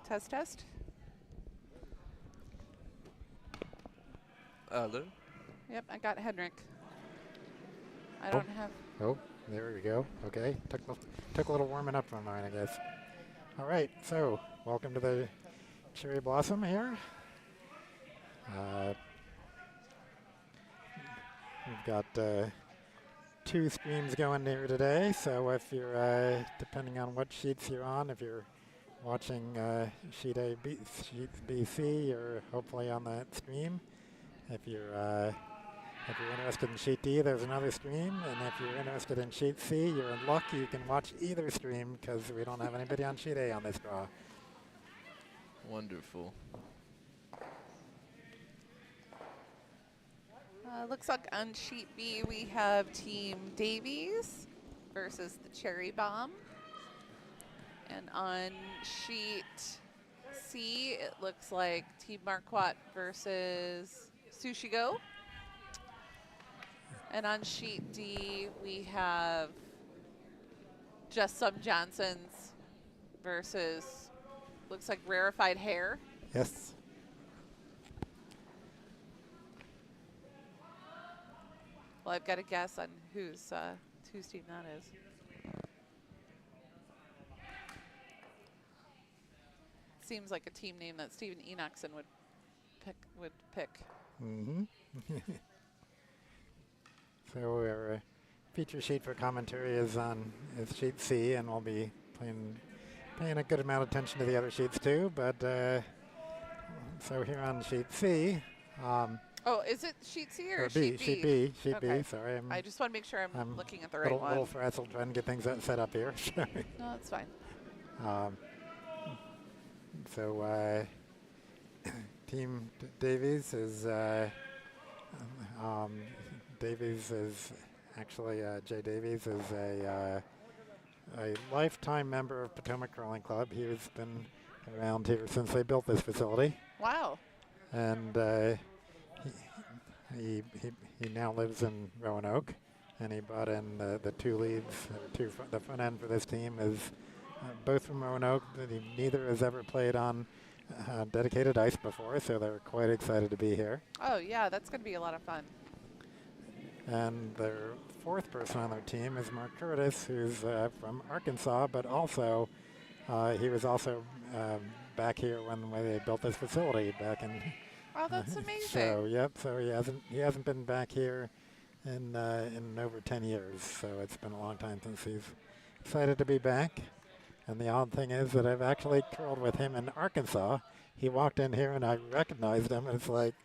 Test, test. Hello. Yep, I got Henrik. I Oh. don't have. Oh, there we go. Okay, took a little warming up on mine, I guess. All right, so welcome to the Cherry Blossom here. We've got 2 streams going here today, so if you're, depending on what sheets you're on, if you're watching sheet A, sheet BC, you're hopefully on that stream. If you're interested in sheet D, there's another stream, and if you're interested in sheet C, you're in luck. You can watch either stream because we don't have anybody on sheet A on this draw. Wonderful. Looks like on sheet B we have Team Davies versus the Cherry Bomb. And on sheet C, it looks like Team Markwardt versus Sushi Go. And on sheet D, we have Just Some Johnsons versus, looks like Rarified Hair. Yes. Well, I've got a guess on whose team that is. Seems like a team name that Stephen Enochson would pick. Mm-hmm. So our feature sheet for commentary is sheet C, and we'll be paying a good amount of attention to the other sheets too. But so here on sheet C. Oh, is it sheet C or B? Sheet B? Sheet Okay. B. Sorry, I just want to make sure I'm looking at the right one. one. Little frazzled trying to get things set up here. No, that's fine. So Team Davies is actually Jay Davies is a lifetime member of Potomac Curling Club. He's been around here since they built this facility. Wow. And he now lives in Roanoke, and he brought in the 2 leads. The front end for this team is both from Roanoke. Neither has ever played on dedicated ice before, so they're quite excited to be here. Oh, yeah, that's going to be a lot of fun. And their 4th person on their team is Mark Curtis, who's from Arkansas, but also he was also back here when they built this facility back in. Oh, that's amazing. So he hasn't been back here in over 10 years. So it's been a long time since he's excited to be back. And the odd thing is that I've actually curled with him in Arkansas. He walked in here and I recognized him, and it's like,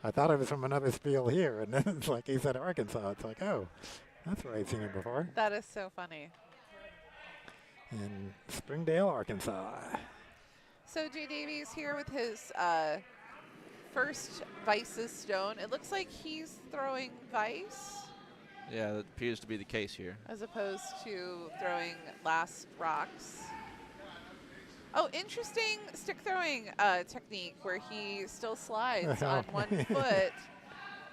I thought I was from another spiel here, and then it's like he said Arkansas. It's like, oh, that's where I've seen him before. That is so funny. In Springdale, Arkansas. So Jay Davies here with his first Vice's stone. It looks like he's throwing Vice. Yeah, that appears to be the case here. As opposed to throwing last rocks. Oh, interesting stick throwing technique where he still slides on one foot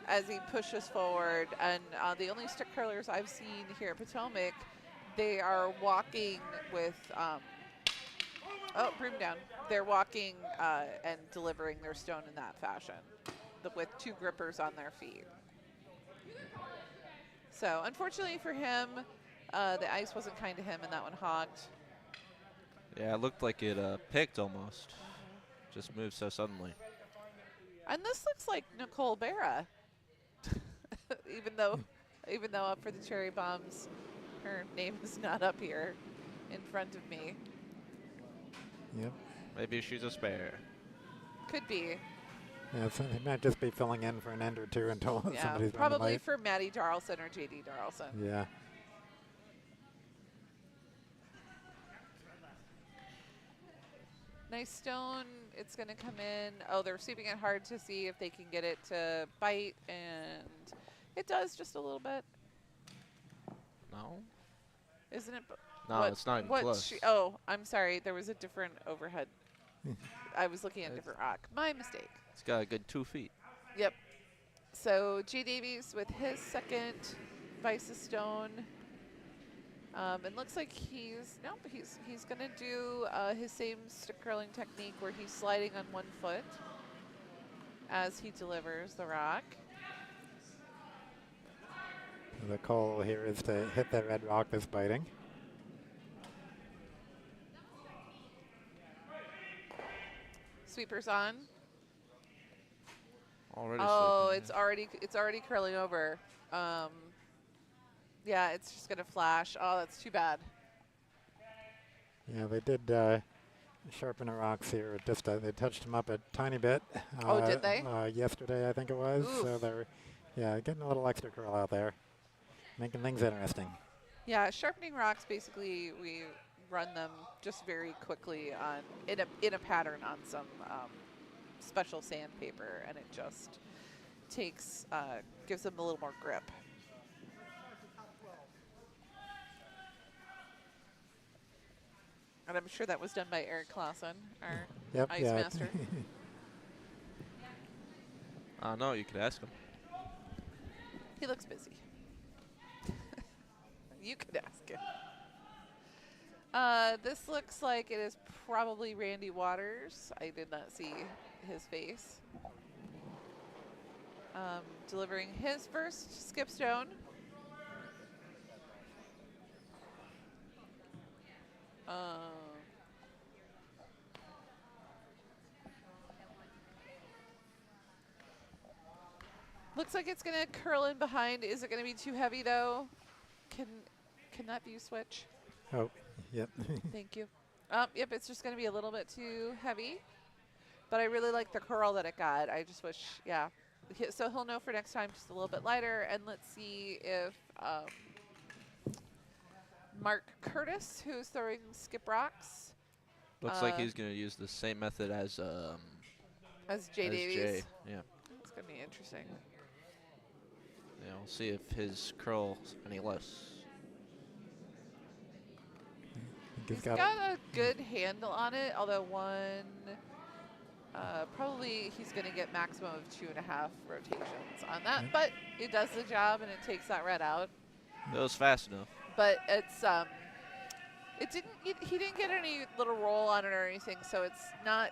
as he pushes forward. And the only stick curlers I've seen here at Potomac, they are walking with, broom down. They're walking and delivering their stone in that fashion with 2 grippers on their feet. So unfortunately for him, the ice wasn't kind to him and that one hogged. Yeah, it looked like it picked almost. Just moved so suddenly. And this looks like Nicole Barra. even though up for the Cherry Bombs, her name is not up here in front of me. Yep. Maybe she's a spare. Could be. Yeah, so they might just be filling in for an end or two until somebody's probably for Maddie Darlson or JD Darlson. Yeah. Nice stone. It's going to come in. Oh, they're sweeping it hard to see if they can get it to bite, and it does just a little bit. No? Isn't it? No, it's not even close. I'm sorry. There was a different overhead. I was looking at a different rock. My mistake. It's got a good 2 feet. Yep. So Jay Davies with his second Vice's stone. And looks like he's gonna do his same stick curling technique where he's sliding on one foot as he delivers the rock. The goal here is to hit that red rock that's biting. Sweeper's on. Already Oh, sweeping, it's already curling over. Yeah, it's just gonna flash. Oh, that's too bad. Yeah, they did sharpen the rocks here. Just they touched them up a tiny bit. Oh, did they? Yesterday, I think it was. Oof. So they're, getting a little extra curl out there, making things interesting. Yeah, sharpening rocks, basically we run them just very quickly in a pattern on some special sandpaper, and it just gives them a little more grip. And I'm sure that was done by Eric Clausen, our ice master. No, you could ask him. He looks busy. You could ask him. This looks like it is probably Randy Waters. I did not see his face. Delivering his first skip stone. Looks like it's gonna curl in behind. Is it gonna be too heavy though? Can that view switch? Oh, yep. Thank you. Yep, it's just gonna be a little bit too heavy. But I really like the curl that it got. I just wish, yeah. So he'll know for next time, just a little bit lighter. And let's see if Mark Curtis, who's throwing skip rocks. Looks like he's going to use the same method as Jay Davies. Jay. Yeah. It's going to be interesting. Yeah, we'll see if his curl's any less. He's got a good handle on it, although probably he's going to get maximum of 2.5 rotations on that. But it does the job, and it takes that red out. It was fast enough. But it's he didn't get any little roll on it or anything, so it's not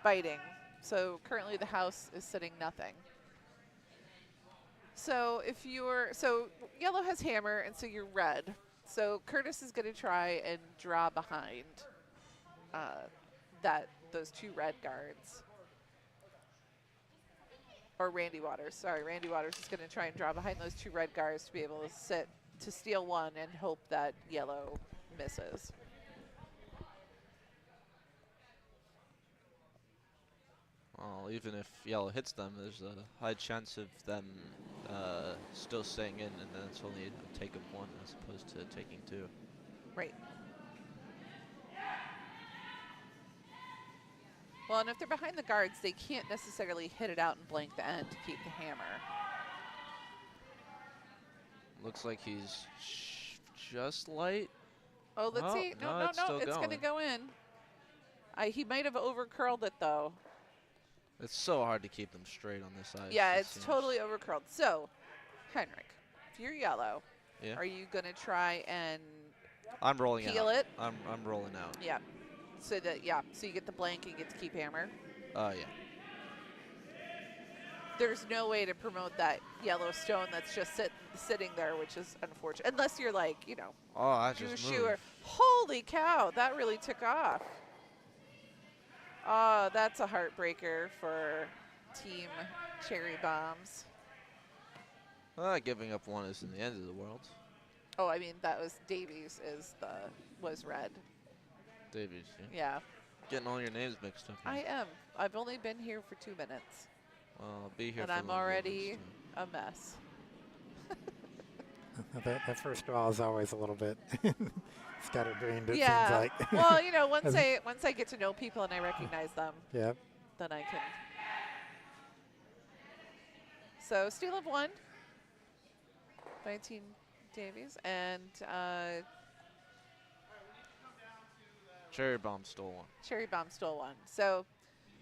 biting. So currently the house is sitting nothing. So yellow has hammer, and so you're red. So Curtis is going to try and draw behind those two red guards. Or Randy Waters. Sorry, Randy Waters is going to try and draw behind those two red guards to be able to steal one and hope that yellow misses. Well, even if yellow hits them, there's a high chance of them still staying in, and then it's only a take of one as opposed to taking two. Right. Well, and if they're behind the guards, they can't necessarily hit it out and blank the end to keep the hammer. Looks like he's just light. Oh, let's see. No, it's going to go in. He might have over-curled it, though. It's so hard to keep them straight on this ice. Yeah, it's totally over-curled. So, Henrik, if you're yellow, are you going to try and I'm rolling peel out. it? I'm rolling out. Yeah. So you get the blank and get to keep hammer. Yeah. There's no way to promote that yellow stone that's just sitting there, which is unfortunate. Unless you're like, Oh, I just moved. Holy cow, that really took off. Oh, that's a heartbreaker for Team Cherry Bombs. Giving up one isn't the end of the world. Oh, I mean, that was Davies was red. Davies, Yeah. Getting all your names mixed up. I am. I've only been here for 2 minutes. I'll be here and for I'm already a mess. That first draw is always a little bit scatterbrained, it seems like. Well, once I get to know people and I recognize them, yep. then I can. So steal of 1 by Team Davies, and Cherry Bomb stole one. Cherry Bomb stole one. So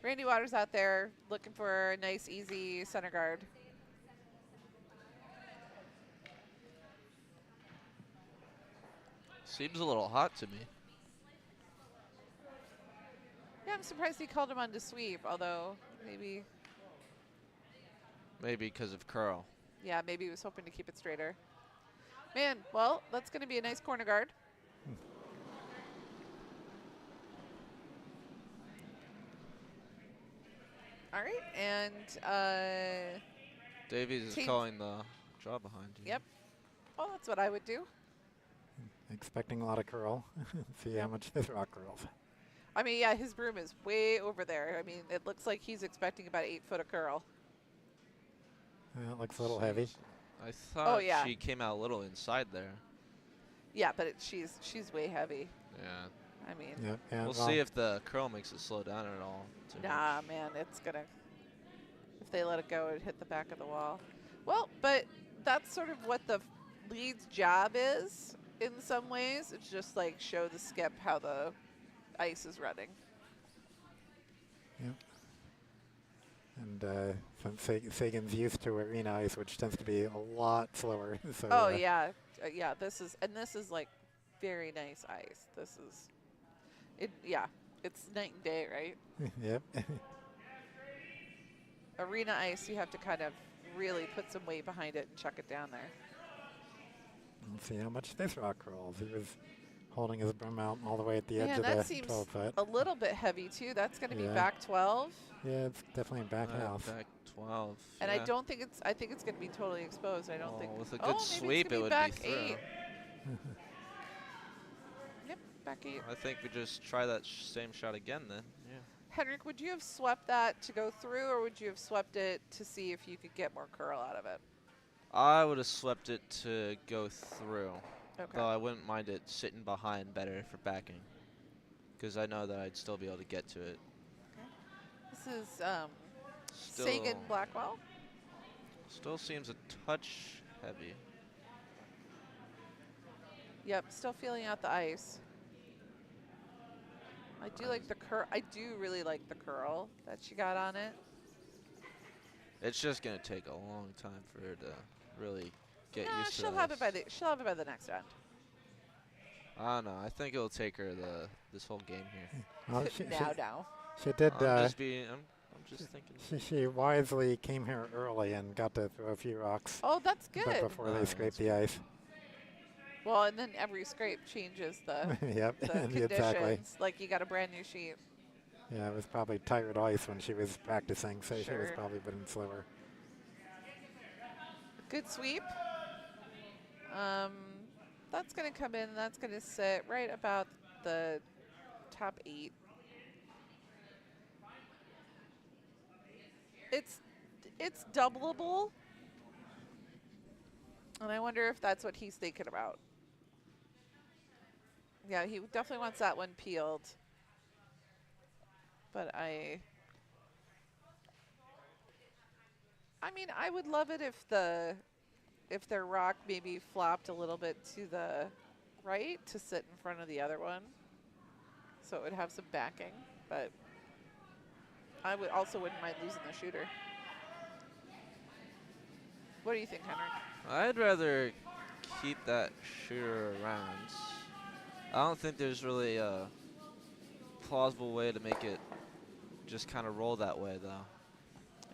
Randy Waters out there looking for a nice, easy center guard. Seems a little hot to me. Yeah, I'm surprised he called him on to sweep, although maybe, Maybe because of curl. yeah, maybe he was hoping to keep it straighter. Man, well, that's going to be a nice corner guard. All right, and Davies is calling the draw behind you. Yep. Well, that's what I would do. Expecting a lot of curl. See how much this rock curls. I mean, yeah, his broom is way over there. I mean, it looks like he's expecting about 8 foot of curl. It looks a little heavy. I thought yeah. she came out a little inside there. Yeah, but she's way heavy. Yeah. I mean, Yep, yeah, We'll see if the curl makes it slow down at all. too nah, much. man, it's going to, if they let it go, it'd hit the back of the wall. Well, but that's sort of what the lead's job is in some ways. It's just like show the skip how the ice is running. Yep. And since Sagan's used to arena ice, which tends to be a lot slower. So, Oh, yeah. Yeah, this is like very nice ice. This is, yeah, it's night and day, right? Yep. Arena ice, you have to kind of really put some weight behind it and chuck it down there. Let's see how much this rock curls. He was holding his broom out all the way at the edge Man, of that the seems 12 foot. a little bit heavy, too. That's going to be Yeah. back 12. Yeah, it's definitely back half. Back 12. And yeah. I don't think it's, I think it's going to be totally exposed. I don't think. With a Oh, good maybe sweep, it's it gonna would back be through. 8. Yep, back 8. I think we just try that same shot again then. Yeah. Henrik, would you have swept that to go through, or would you have swept it to see if you could get more curl out of it? I would have swept it to go through. Okay. Though I wouldn't mind it sitting behind better for backing. Because I know that I'd still be able to get to it. This is Still, Sagan Blackwell. Still seems a touch heavy. Yep, still feeling out the ice. I do like the curl. I do really like the curl that she got on it. It's just gonna take a long time for her to really get Nah, used to she'll have it by the next round. I don't know. I think it'll take her this whole game here. Well, now. she did. I'm just thinking. She wisely came here early and got to throw a few rocks Oh, that's good. before they Nice. scraped the ice. Well, and then every scrape changes the, Yep, the conditions. exactly. Like you got a brand new sheet. Yeah, it was probably tired ice when she was practicing, so she was Sure. probably been slower. Good sweep. That's going to come in. That's going to sit right about the top 8. It's doubleable. And I wonder if that's what he's thinking about. Yeah, he definitely wants that one peeled. But I mean, I would love it if their rock maybe flopped a little bit to the right to sit in front of the other one, so it would have some backing. But I wouldn't mind losing the shooter. What do you think, Henrik? I'd rather keep that shooter around. I don't think there's really a plausible way to make it just kind of roll that way, though.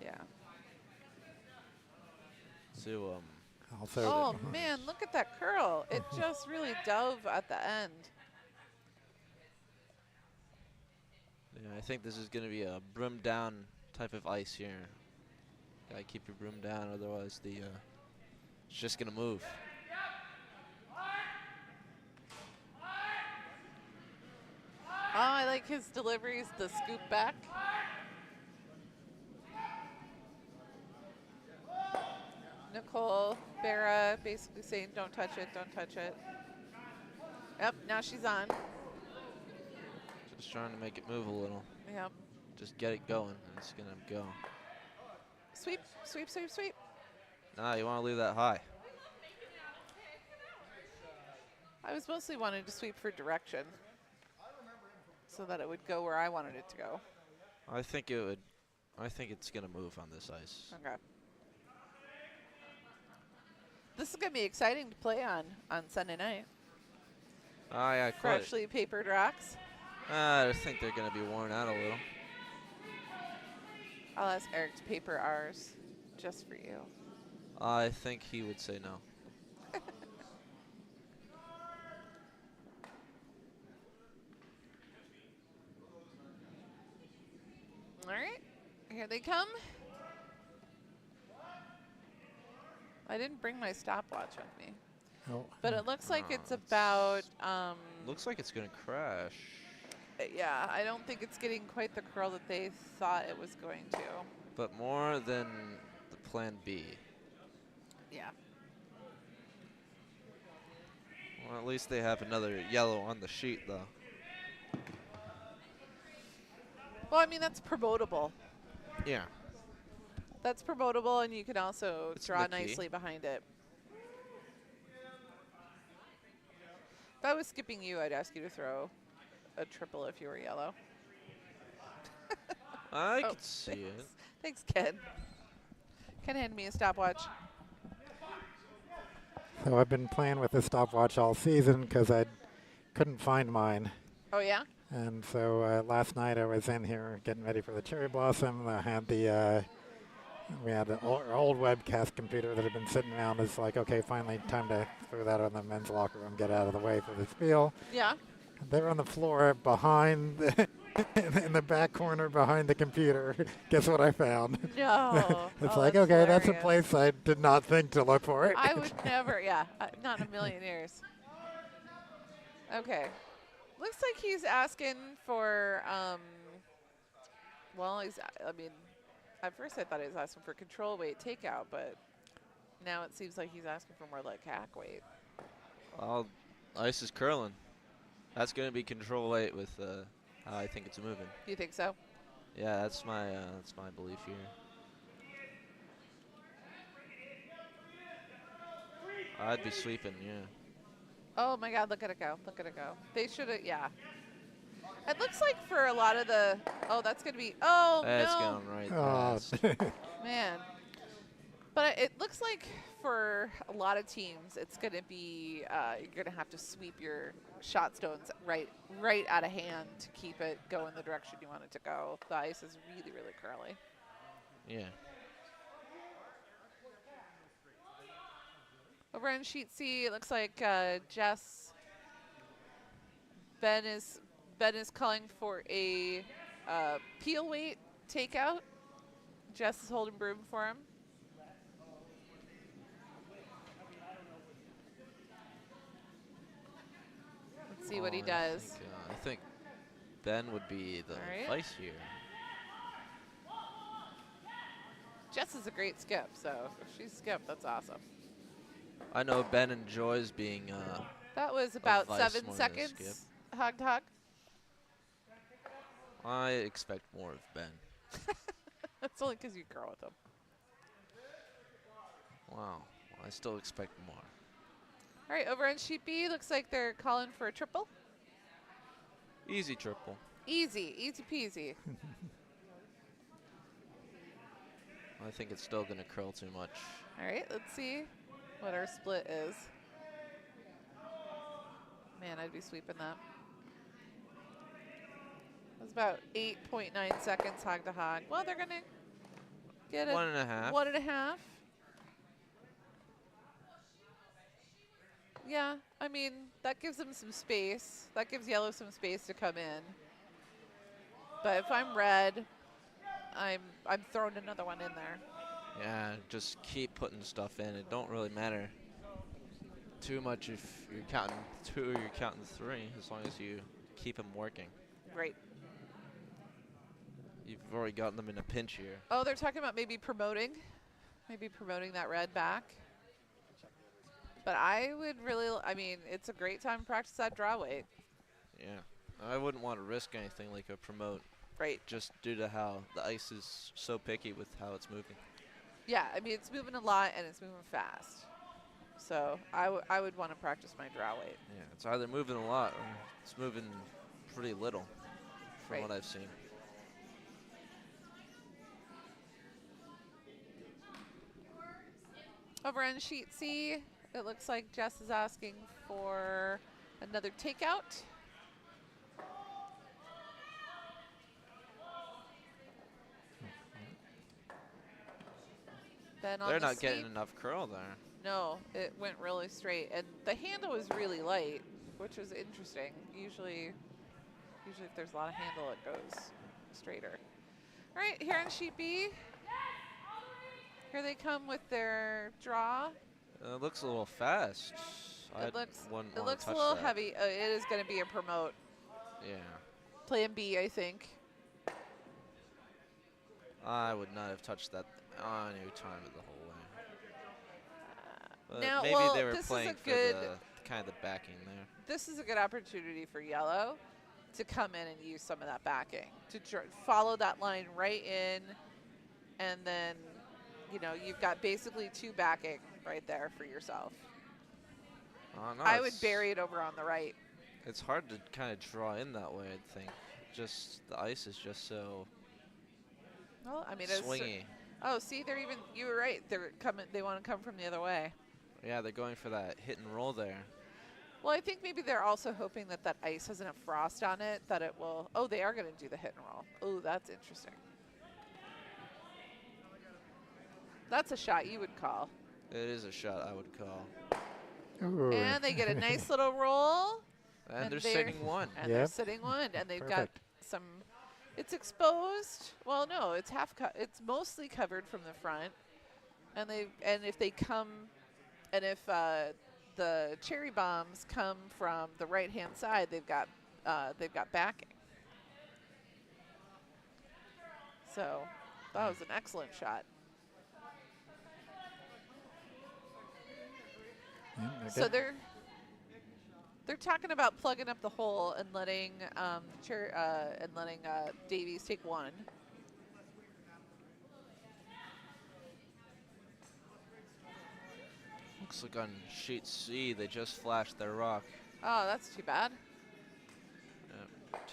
Yeah. To Also, Oh man, look at that curl! It just really dove at the end. yeah, I think this is going to be a broom down type of ice here. Gotta keep your broom down, otherwise it's just going to move. Oh, I like his deliveries, the scoop back. Nicole Barra basically saying, don't touch it, don't touch it. Yep, now she's on. Just trying to make it move a little. Yep. Just get it going, and it's going to go. Sweep, sweep, sweep, sweep. Nah, you want to leave that high. I was mostly wanting to sweep for direction so that it would go where I wanted it to go. I think it would. I think it's going to move on this ice. Okay. This is going to be exciting to play on Sunday night. Oh, yeah, quite. freshly papered rocks. I think they're going to be worn out a little. I'll ask Eric to paper ours just for you. I think he would say no. All right, here they come. I didn't bring my stopwatch with me, but it looks like it's about. Looks like it's going to crash. Yeah, I don't think it's getting quite the curl that they thought it was going to. But more than the plan B. Yeah. Well, at least they have another yellow on the sheet, though. Well, I mean, that's promotable. Yeah. That's promotable, and you can also It's draw in the key. nicely behind it. If I was skipping you, I'd ask you to throw a triple if you were yellow. I Oh, could see it. Thanks, Ken. Ken handed me a stopwatch. So I've been playing with the stopwatch all season because I couldn't find mine. Oh, yeah? And so last night I was in here getting ready for the cherry blossom. I had we had an old webcast computer that had been sitting around. It's like, okay, finally time to throw that on the men's locker room, get out of the way for the spiel. Yeah. They're on the floor behind, in the back corner behind the computer. Guess what I found? No. It's Oh, like, that's okay, that's a hilarious. place I did not think to look for it. I would never, yeah, not in a million years. Okay. Looks like he's asking for, well, I mean, at first I thought he was asking for control weight takeout, but now it seems like he's asking for more like hack weight. Well, ice is curling. That's going to be control weight with how I think it's moving. You think so? Yeah, that's my belief here. I'd be sweeping, yeah. Oh my God, look at it go. Look at it go. They should have, yeah. It looks like for a lot of the, oh, that's going to be, oh, That's no. going right Oh, past. Man. But it looks like for a lot of teams, it's going to be, you're going to have to sweep your shot stones right out of hand to keep it going the direction you want it to go. The ice is really, really curly. Yeah. Over on sheet C, it looks like Ben is calling for a peel weight takeout. Jess is holding broom for him. Let's see what he does. I think Ben would be the All right. vice here. Jess is a great skip, so if she's skipped, that's awesome. I know Ben enjoys being That was about vice 7 more than a skip. seconds. Hug to hug. I expect more of Ben. That's only because you girl with him. Wow. I still expect more. All right, over on sheet B, looks like they're calling for a triple. Easy triple. Easy peasy. I think it's still going to curl too much. All right, let's see what our split is. Man, I'd be sweeping that. It was about 8.9 seconds hog to hog. Well, they're going to get a 1.5. 1.5. Yeah, I mean, that gives them some space. That gives yellow some space to come in. But if I'm red, I'm throwing another one in there. Yeah, just keep putting stuff in. It don't really matter too much if you're counting 2 or you're counting 3, as long as you keep them working. Right. You've already gotten them in a pinch here. Oh, they're talking about maybe promoting that red back. But I would really, I mean, it's a great time to practice that draw weight. Yeah, I wouldn't want to risk anything like a promote. Right. Just due to how the ice is so picky with how it's moving. Yeah, I mean, it's moving a lot and it's moving fast. So I would want to practice my draw weight. Yeah, it's either moving a lot or it's moving pretty little from Right. what I've seen. Over on sheet C, it looks like Jess is asking for Another takeout. Then on They're the not getting sweep, enough curl there. no, it went really straight, and the handle was really light, which was interesting. Usually if there's a lot of handle, it goes straighter. All right, here on sheet B, here they come with their draw. It looks a little fast. It looks wouldn't it wanna looks a touch little that. heavy. It is going to be a promote. Yeah. Plan B, I think. I would not have touched that on any time of the whole way. But Now, maybe well, they were this is playing a for good- the kind of the backing there. This is a good opportunity for yellow to come in and use some of that backing, to follow that line right in, and then, you know, you've got basically 2 backing right there for yourself. No, I would bury it over on the right. It's hard to kind of draw in that way, I think. Just the ice is just so Well, I mean, swingy. oh, see, you were right. They're coming. They want to come from the other way. Yeah, they're going for that hit and roll there. Well, I think maybe they're also hoping that that ice has enough frost on it that it will. Oh, they are going to do the hit and roll. Oh, that's interesting. That's a shot you would call. It is a shot I would call. Ooh. And they get a nice little roll. And they're sitting one. And they're Yep. sitting one, and they've Perfect. got some. It's exposed. Well, no, it's it's mostly covered from the front, and if they come, and if the cherry bombs come from the right hand side, they've got backing. So that was an excellent shot. Yeah, So good. they're talking about plugging up the hole and letting Davies take one. Looks like on sheet C they just flashed their rock. Oh, that's too bad.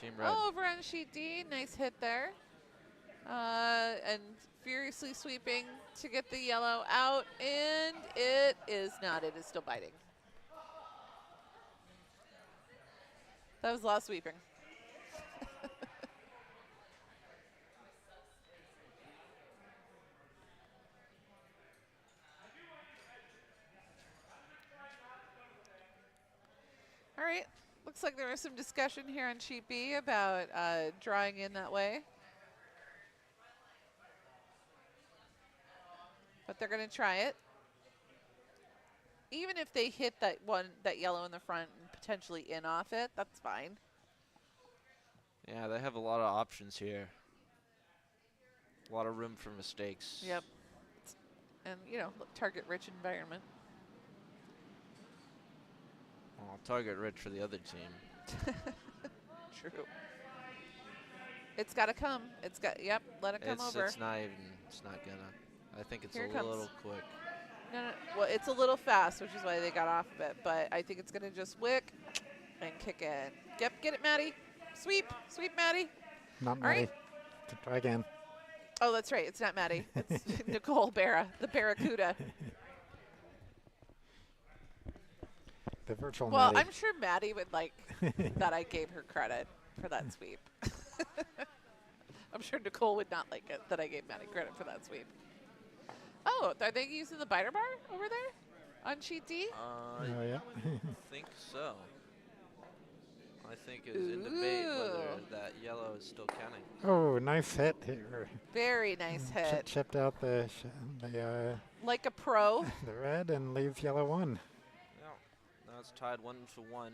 Team Red. Oh, over on sheet D, nice hit there. And furiously sweeping to get the yellow out, and it is not. It is still biting. That was a lot of sweeping. All right. Looks like there was some discussion here on sheet B about drawing in that way. But they're going to try it. Even if they hit that yellow in the front and potentially in off it, that's fine. Yeah, they have a lot of options here. A lot of room for mistakes. Yep. And, you know, target-rich environment. Well, target rich for the other team. True. It's got to come. Yep, let it come over. It's not gonna. I think it's Here it a comes. little quick. No, well, it's a little fast, which is why they got off of it. But I think it's going to just wick and kick in. Yep, get it, Maddie. Sweep, Not Maddie. All Maddie. right. Try again. Oh, that's right. It's not Maddie. It's Nicole Barra, the Barracuda. The virtual Well, Maddie. I'm sure Maddie would like that I gave her credit for that sweep. I'm sure Nicole would not like it that I gave Maddie credit for that sweep. Oh, are they using the biter bar over there on sheet D? Oh, yeah. I think so. I think it is in debate whether that yellow is still counting. Oh, nice hit here. Very nice hit. Chipped out the Like a pro. the red and leaves yellow one. Yeah. Now it's tied 1-1.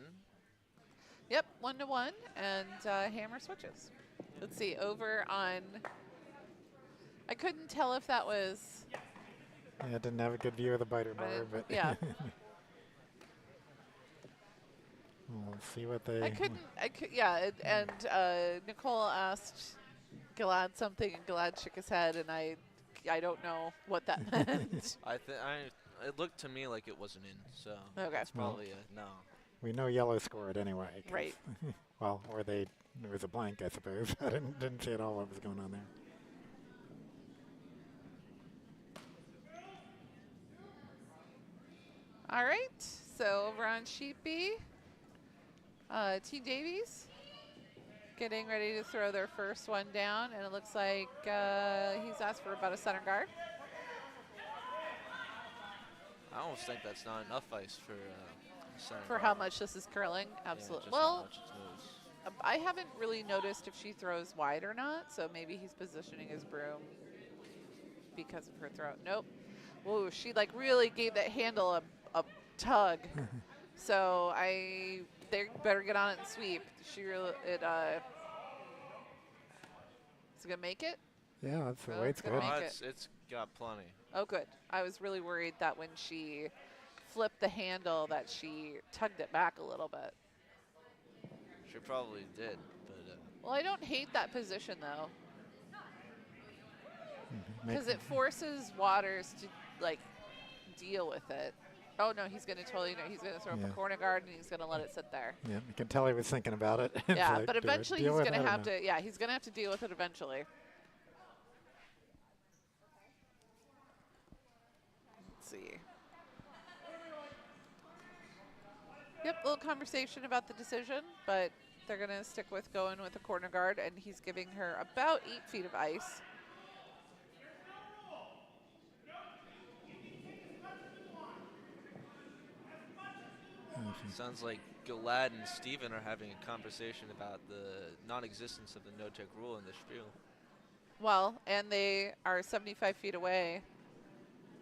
Yep, 1-1, and hammer switches. Let's see, over on. I couldn't tell if that was. Yeah, didn't have a good view of the biter bar, but yeah. We'll see what they. And Nicole asked Gilad something, and Gilad shook his head, and I don't know what that meant. It looked to me like it wasn't in, so Okay. it's probably a no. We know yellow scored anyway. 'cause- Right. Well, or there was a blank, I suppose. I didn't see at all what was going on there. All right, so over on sheet B, Team Davies getting ready to throw their first one down, and it looks like he's asked for about a center guard. I almost think that's not enough ice for center For guard. how much this is curling, absolutely. Yeah, just how Well, much it moves. I haven't really noticed if she throws wide or not, so maybe he's positioning his broom because of her throw. Nope. Whoa, she like really gave that handle a tug. So they better get on it and sweep. She really is it gonna make it? Yeah, that's the Well, weight's it's gonna good. make It's got plenty. Oh, good. I was really worried that when she flipped the handle that she tugged it back a little bit. She probably did, but Well, I don't hate that position though, Make- because it forces Waters to like deal with it. Oh no, he's gonna totally he's gonna throw up Yeah. a corner guard and he's gonna let it sit there. Yeah, you can tell he was thinking about it. It's Yeah, like, but do I eventually deal he's with gonna that or have not? to. Yeah, he's gonna have to deal with it eventually. Let's see. Yep, little conversation about the decision, but they're gonna stick with going with a corner guard, and he's giving her about 8 feet of ice. sounds like Gilad and Steven are having a conversation about the non-existence of the no-tech rule in the spiel. Well, and they are 75 feet away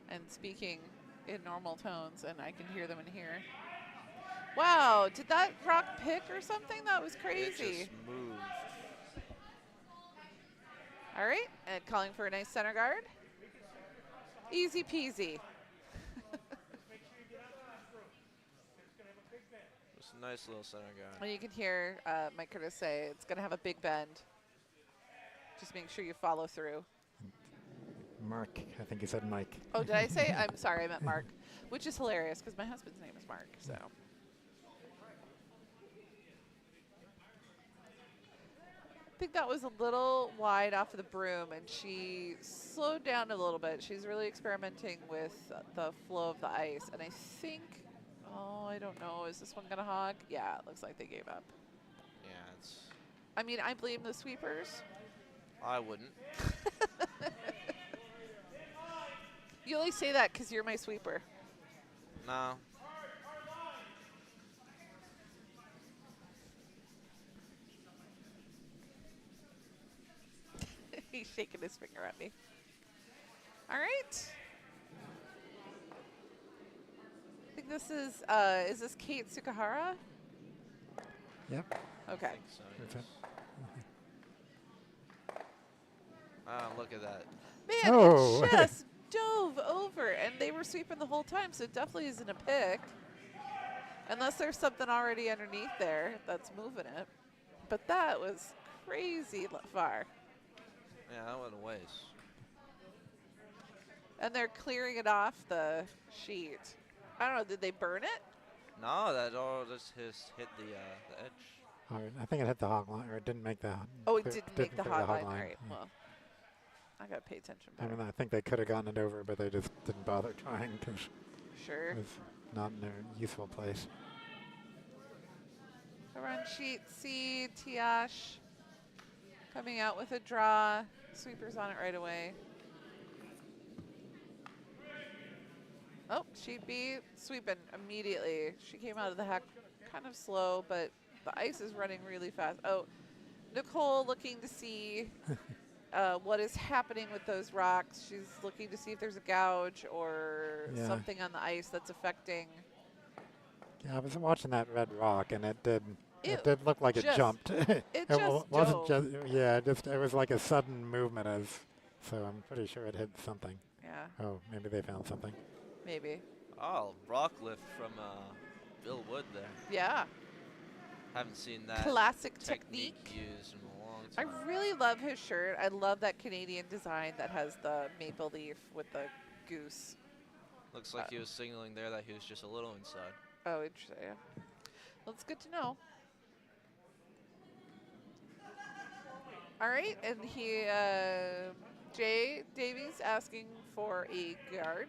and speaking in normal tones, and I can hear them in here. Wow, did that rock pick or something? That was It crazy. just moved. All right, and calling for a nice center guard. Easy peasy. It's a nice little center guy. And you can hear Mike Curtis say it's going to have a big bend. Just make sure you follow through. Mark, I think he said Mike. Oh, did I say? I'm sorry, I meant Mark, which is hilarious because my husband's name is Mark, so. I think that was a little wide off of the broom, and she slowed down a little bit. She's really experimenting with the flow of the ice, and I think, oh, I don't know, is this one going to hog? Yeah, it looks like they gave up. Yeah, it's. I mean, I blame the sweepers. I wouldn't. You only say that because you're my sweeper. No. He's shaking his finger at me. All right. I think this is this Kate Sukahara? Yep. Okay. I think so, That's yes. Look at that. Man, Oh. it just dove over, and they were sweeping the whole time, so it definitely isn't a pick. Unless there's something already underneath there that's moving it. But that was crazy far. Yeah, that went a ways. And they're clearing it off the sheet. I don't know, did they burn it? No, that all just hit the edge. All right, I think it hit the hog line, or it didn't make the. Oh, it didn't make the clear hog line. All right, Yeah. well, I got to pay attention I better. mean, I think they could have gotten it over, but they just didn't bother trying because Sure. it was not in a useful place. Run sheet C, Tiyash coming out with a draw. Sweeper's on it right away. Oh, sheet B sweeping immediately. She came out of the hack kind of slow, but the ice is running really fast. Oh, Nicole looking to see what is happening with those rocks. She's looking to see if there's a gouge or Yeah. something on the ice that's affecting. Yeah, I was watching that red rock, and it did. It It did look like it just- jumped. It just wasn't dove. just. Yeah, it was like a sudden movement as. So I'm pretty sure it hit something. Yeah, Oh, maybe they found something. maybe. Oh, rock lift from Bill Wood there. Yeah. Haven't seen that Classic technique technique. used in a long I time. really love his shirt. I love that Canadian design that has the maple leaf with the goose. Looks like he was signaling there that he was just a little inside. Oh, interesting. Yeah. Well, it's good to know. All right, and he, Jay Davies asking for a guard.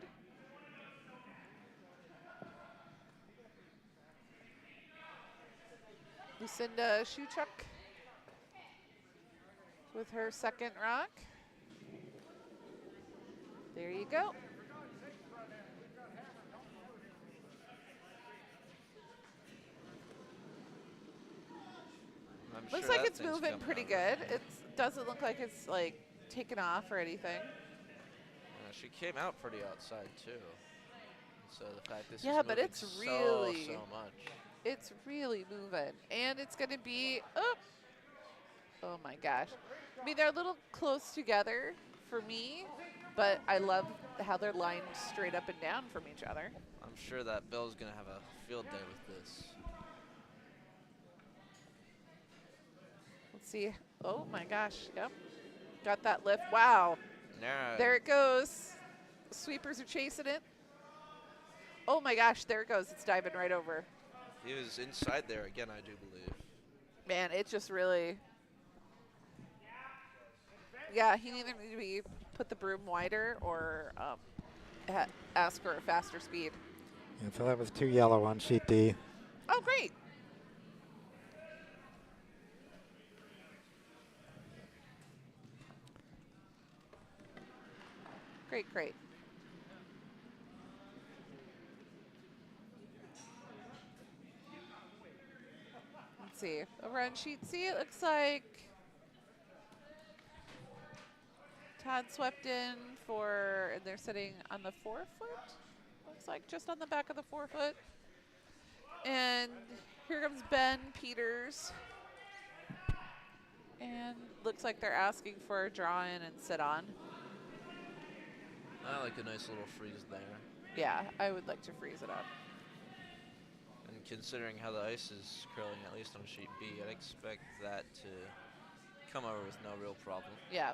Lucinda Shuchuk with her second rock. There you go. I'm Looks sure like that it's thing's moving coming pretty out good. right. It doesn't look like it's like taken off or anything. Yeah, she came out pretty outside too. So the fact this Yeah, is but moving it's so really, much. it's really moving. And it's going to be, oh my gosh. I mean, they're a little close together for me, but I love how they're lined straight up and down from each other. I'm sure that Bill's gonna have a field day with this. Let's see. Oh my gosh. Yep. Got that lift. Wow. Nah, There it goes. Sweepers are chasing it. Oh my gosh. There it goes. It's diving right over. he was inside there again, I do believe. Man, it just really. Yeah, he needed to be put the broom wider or ask for a faster speed. Yeah, so that was 2 yellow on sheet D. Oh, great. Great, great. Let's see. Over on sheet C, it looks like Todd swept in for, and they're sitting on the 4 foot. Looks like just on the back of the 4 foot. And here comes Ben Peters. And looks like they're asking for a draw in and sit on. I like a nice little freeze there. Yeah, I would like to freeze it up. And considering how the ice is curling, at least on sheet B, I'd expect that to come over with no real problem. Yeah.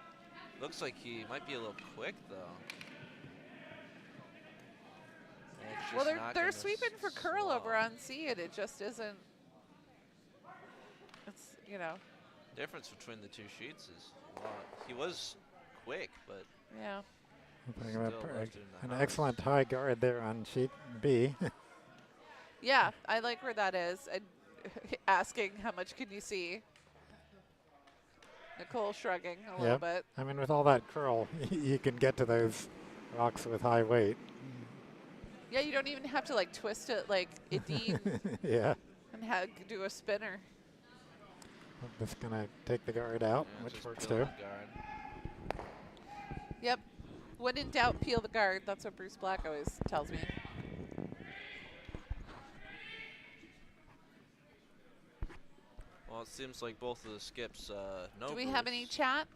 Looks like he might be a little quick though. And it's Well, just they're not sweeping for gonna curl over slow. on C, and it just isn't. It's, you know, Difference between the two sheets is a lot. He was quick, but yeah. Looking still at left it in the an house. excellent high guard there on sheet B. Yeah, I like where that is. And asking how much can you see? Nicole shrugging a little Yep. bit. I mean, with all that curl, you can get to those rocks with high weight. Yeah, you don't even have to like twist it like Ideen Yeah. and do a spinner. I'm just going to take the guard out, Yeah, which just works peel too. the guard. Yep. When in doubt, peel the guard. That's what Bruce Black always tells me. Well, it seems like both of the skips no Do we have any Bruce. chat?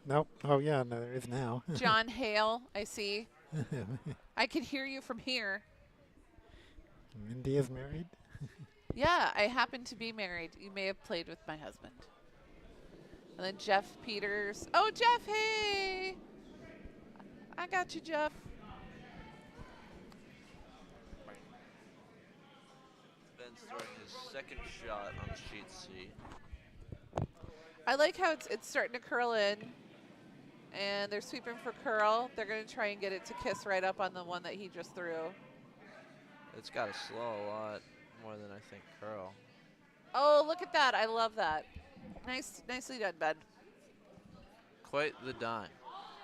Nope. Oh, yeah, no, there is now. John Hale, I see. I can hear you from here. Mindy is married. Yeah, I happen to be married. You may have played with my husband. And then Jeff Peters. Oh, Jeff, hey! I got you, Jeff. Ben's throwing his second shot on sheet C. I like how it's starting to curl in. And they're sweeping for curl. They're going to try and get it to kiss right up on the one that he just threw. It's got to slow a lot more than I think curl. Oh, look at that. I love that. Nicely done, Ben. Quite the dime.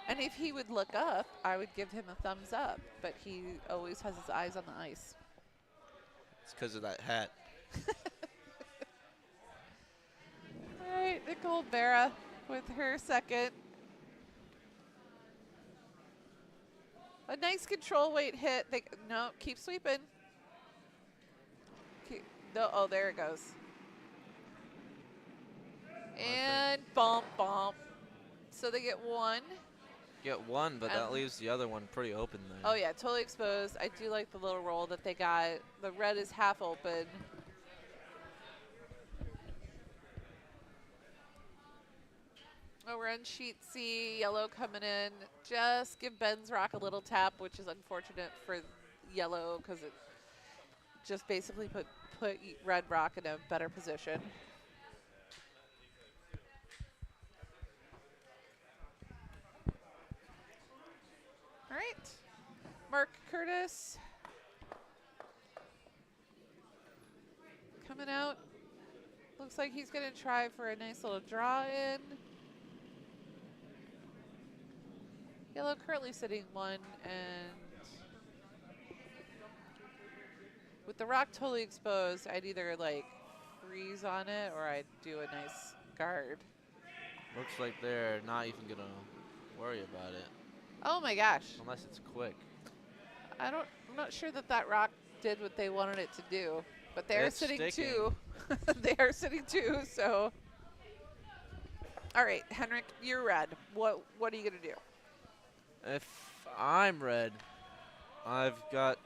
And if he would look up, I would give him a thumbs up. But he always has his eyes on the ice. It's because of that hat. All right, Nicole Vera with her second. A nice control weight hit. No, keep sweeping. No, oh, there it goes. And bump, bump. So they get one. Get one, but that leaves the other one pretty open there. Oh, yeah, totally exposed. I do like the little roll that they got. The red is half open. Oh, we're on sheet C, yellow coming in. Just give Ben's rock a little tap, which is unfortunate for yellow because it just basically put red rock in a better position. All right, Mark Curtis coming out. Looks like he's going to try for a nice little draw in. Yellow currently sitting 1, and with the rock totally exposed, I'd either like freeze on it or I'd do a nice guard. Looks like they're not even going to worry about it. Oh my gosh. Unless it's quick. I'm not sure that rock did what they wanted it to do, but they're It's sitting sticking. 2. They are sitting 2, so. All right, Henrik, you're red. What are you going to do? If I'm red, I've got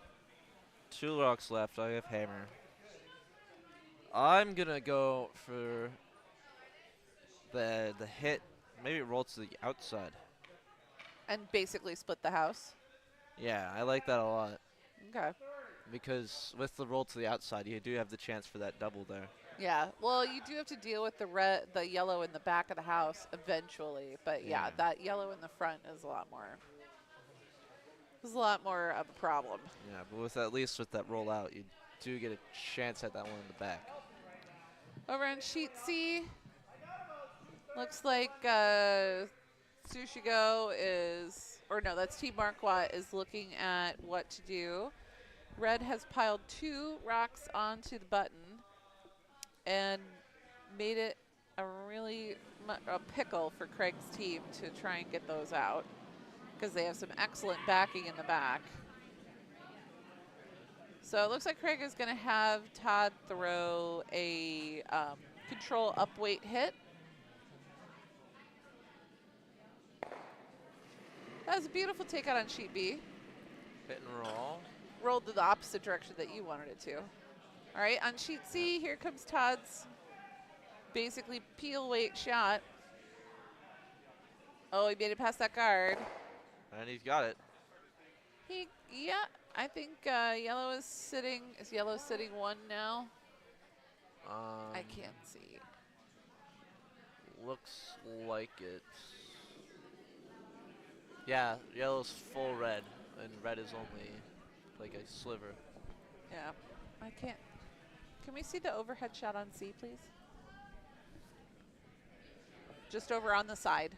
2 rocks left. I have hammer. I'm going to go for the hit. Maybe it rolls to the outside. And basically split the house? Yeah, I like that a lot. Okay. Because with the roll to the outside, you do have the chance for that double there. Yeah, well, you do have to deal with the yellow in the back of the house eventually, but yeah, Yeah. that yellow in the front is a lot more of a problem. Yeah, but with at least with that roll out, you do get a chance at that one in the back. Over on sheet C, looks like Sushi Go is, or no, that's Team Markwardt is looking at what to do. Red has piled 2 rocks onto the button and made it a really a pickle for Craig's team to try and get those out because they have some excellent backing in the back. So it looks like Craig is going to have Todd throw a control upweight hit. That was a beautiful takeout on sheet B. Hit and roll. Rolled to the opposite direction that you wanted it to. All right, on sheet C, here comes Todd's basically peel weight shot. Oh, he made it past that guard. And he's got it. Yeah, I think yellow is sitting. Is yellow sitting 1 now? I can't see. Looks like it. Yeah, yellow's full red, and red is only like a sliver. Yeah, I can't. Can we see the overhead shot on C, please? Just over on the side.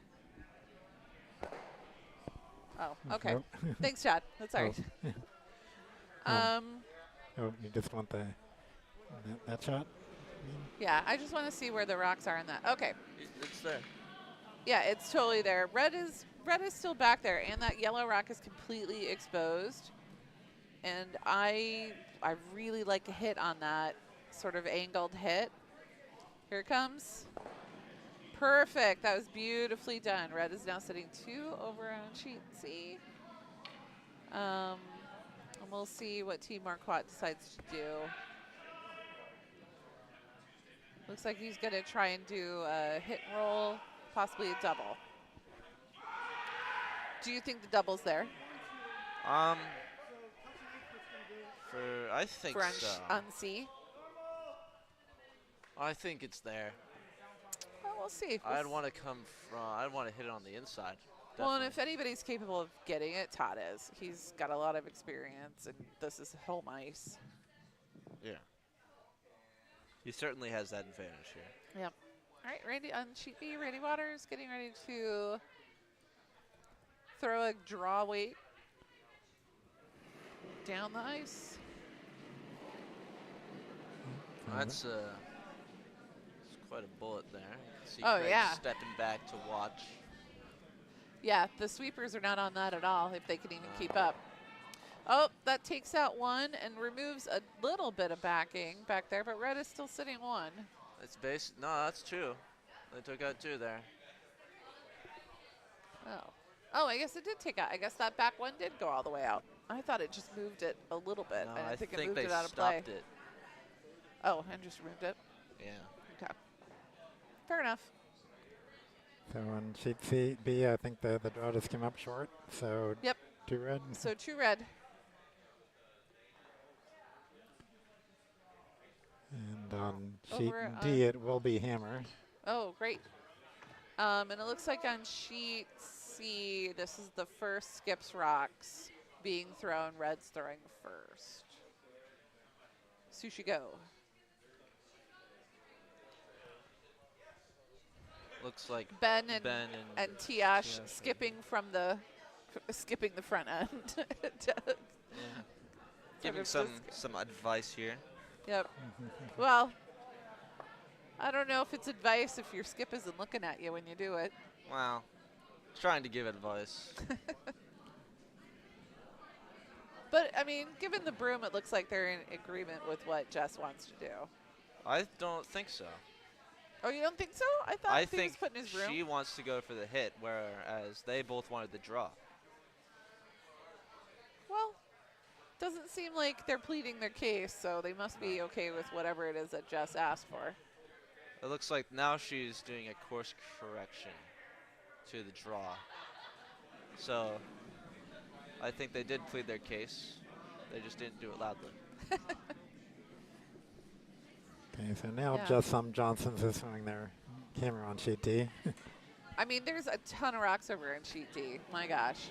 Oh, okay. Nope. Thanks, Chad. That's all right. Oh, you just want that shot? Yeah, I just want to see where the rocks are in that. Okay. It's there. Yeah, it's totally there. Red is still back there, and that yellow rock is completely exposed. And I really like a hit on that sort of angled hit. Here it comes. Perfect. That was beautifully done. Red is now sitting 2 over on sheet C. And we'll see what Team Markwardt decides to do. Looks like he's going to try and do a hit and roll, possibly a double. Do you think the double's there? I think For so. on C? I think it's there. Well, we'll see. I'd want to I'd want to hit it on the inside. Well, and Definitely. if anybody's capable of getting it, Todd is. He's got a lot of experience, and this is home ice. Yeah. He certainly has that advantage here. Yep. All right, Randy on sheet B, Randy Waters getting ready to throw a draw weight down the ice. That's quite a bullet there. You can see Oh, Craig yeah. stepping back to watch. Yeah, the sweepers are not on that at all, if they can even keep up. Oh, that takes out 1 and removes a little bit of backing back there, but red is still sitting 1. It's no, that's 2. They took out 2 there. Oh, I guess it did take out. I guess that back 1 did go all the way out. I thought it just moved it a little bit. No, I didn't think it moved they it out of play. stopped it. Oh, and just removed it. Yeah. Okay. Fair enough. So on sheet C, B, I think the draw just came up short. So Yep. 2 red. So 2 red. And on sheet Over D, it will be hammer. Oh, great. And it looks like on sheet C, this is the first skips rocks being thrown. Red's throwing first. Sushi go. looks like Ben and and Tiyash Tiyash are- skipping the front end. Yeah. Giving of some just- advice here. Yep. Well, I don't know if it's advice if your skip isn't looking at you when you do it. Wow. Trying to give advice. But, I mean, given the broom, it looks like they're in agreement with what Jess wants to do. I don't think so. Oh, you don't think so? I thought I he think was putting his broom. she wants to go for the hit, whereas they both wanted the draw. Well, doesn't seem like they're pleading their case, so they must be okay with whatever it is that Jess asked for. It looks like now she's doing a course correction to the draw. So I think they did plead their case. They just didn't do it loudly. Okay, so now Yeah. just some Johnsons is throwing their camera on sheet D. I mean, there's a ton of rocks over in Sheet D. My gosh.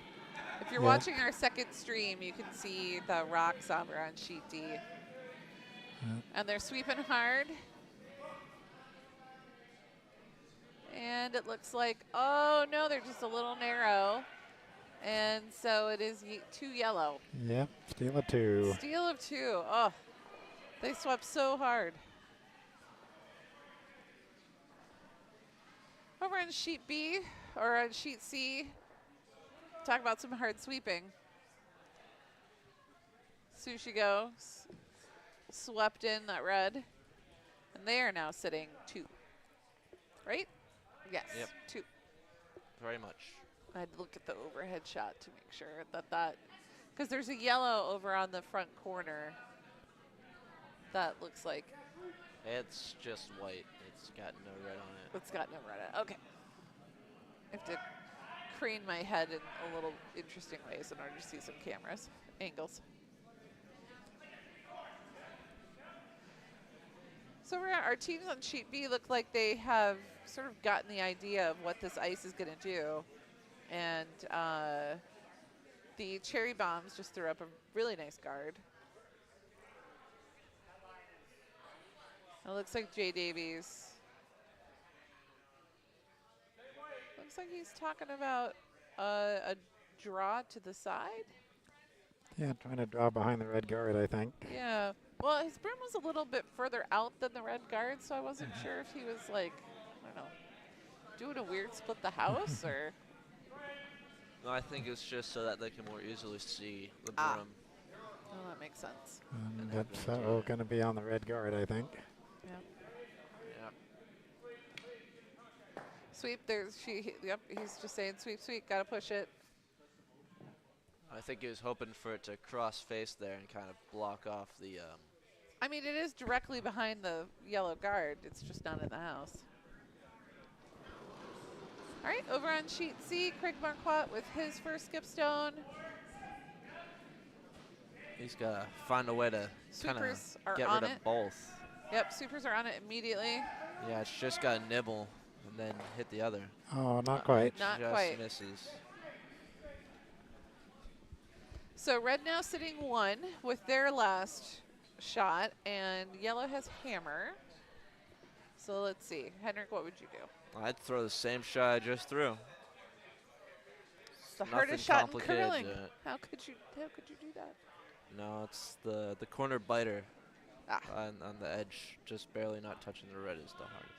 If you're Yeah. watching our second stream, you can see the rocks over on Sheet D. And they're sweeping hard. And it looks like, oh no, they're just a little narrow. And so it is 2 yellow. Yep, steal a 2. Steal of 2. Oh, they swept so hard. Over on Sheet B, or on Sheet C, talk about some hard sweeping. Sushi goes, swept in that red, and they are now sitting 2. Right? Yes, Yep. 2. Very much. I had to look at the overhead shot to make sure that, because there's a yellow over on the front corner that looks like It's just white. It's got no red on it. it's got no red. Okay. I have to crane my head in a little interesting ways in order to see some cameras, angles. So our teams on Sheet B look like they have sort of gotten the idea of what this ice is going to do. And the Cherry Bombs just threw up a really nice guard. It looks like Jay Davies. Looks like he's talking about a draw to the side. Yeah, trying to draw behind the red guard, I think. Yeah. Well, his broom was a little bit further out than the red guard, so I wasn't sure if he was like, I don't know, doing a weird split the house or. No, I think it's just so that they can more easily see the Ah. broom. Oh, that makes sense. And have that's an idea. going to be on the red guard, I think. Yeah. Yeah. Sweep. Yep. He's just saying sweep, sweep. Gotta push it. I think he was hoping for it to cross face there and kind of block off the. I mean, it is directly behind the yellow guard. It's just not in the house. All right, over on Sheet C, Craig Markwardt with his first skip stone. He's got to find a way to kind Supers of are get on rid it. of both. Yep, supers are on it immediately. Yeah, it's just got to nibble and then hit the other. Oh, not quite. Not just quite. misses. So red now sitting 1 with their last shot, and yellow has hammer. So let's see. Henrik, what would you do? I'd throw the same shot I just threw. It's the Nothing hardest shot in complicated curling. to it. How could you do that? No, it's the corner biter Ah. on the edge, just barely not touching the red is the hardest.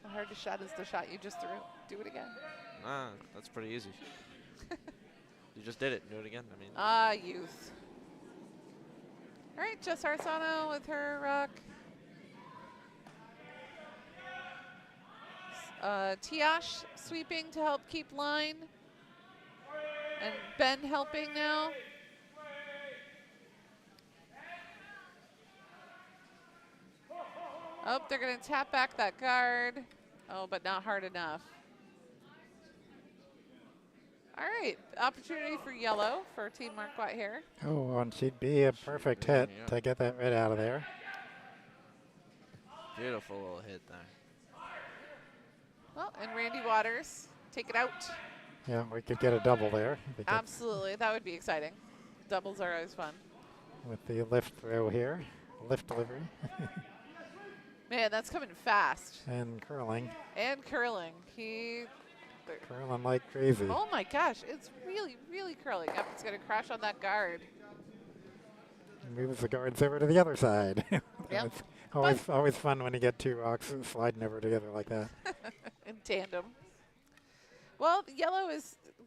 The hardest shot is the shot you just threw. Do it again. Nah, that's pretty easy. You just did it. Do it again. I mean, Ah, youth. All right, Jess Harsono with her rock. Tiyash sweeping to help keep line. And Ben helping now. Oh, they're going to tap back that guard. Oh, but not hard enough. All right, opportunity for yellow for Team Markwardt here. Oh, on sheet B, a perfect hit Yeah. to get that red out of there. beautiful little hit there. Well, and Randy Waters, take it out. Yeah, we could get a double there. because Absolutely, that would be exciting. Doubles are always fun. with the lift throw here, lift delivery. Man, that's coming fast. And curling. And curling. Curling like crazy. Oh my gosh, it's really, really curling. Yep, it's going to crash on that guard. Moves the guards over to the other side. Yep. It's always fun when you get two rocks sliding over together like that. In tandem. Well,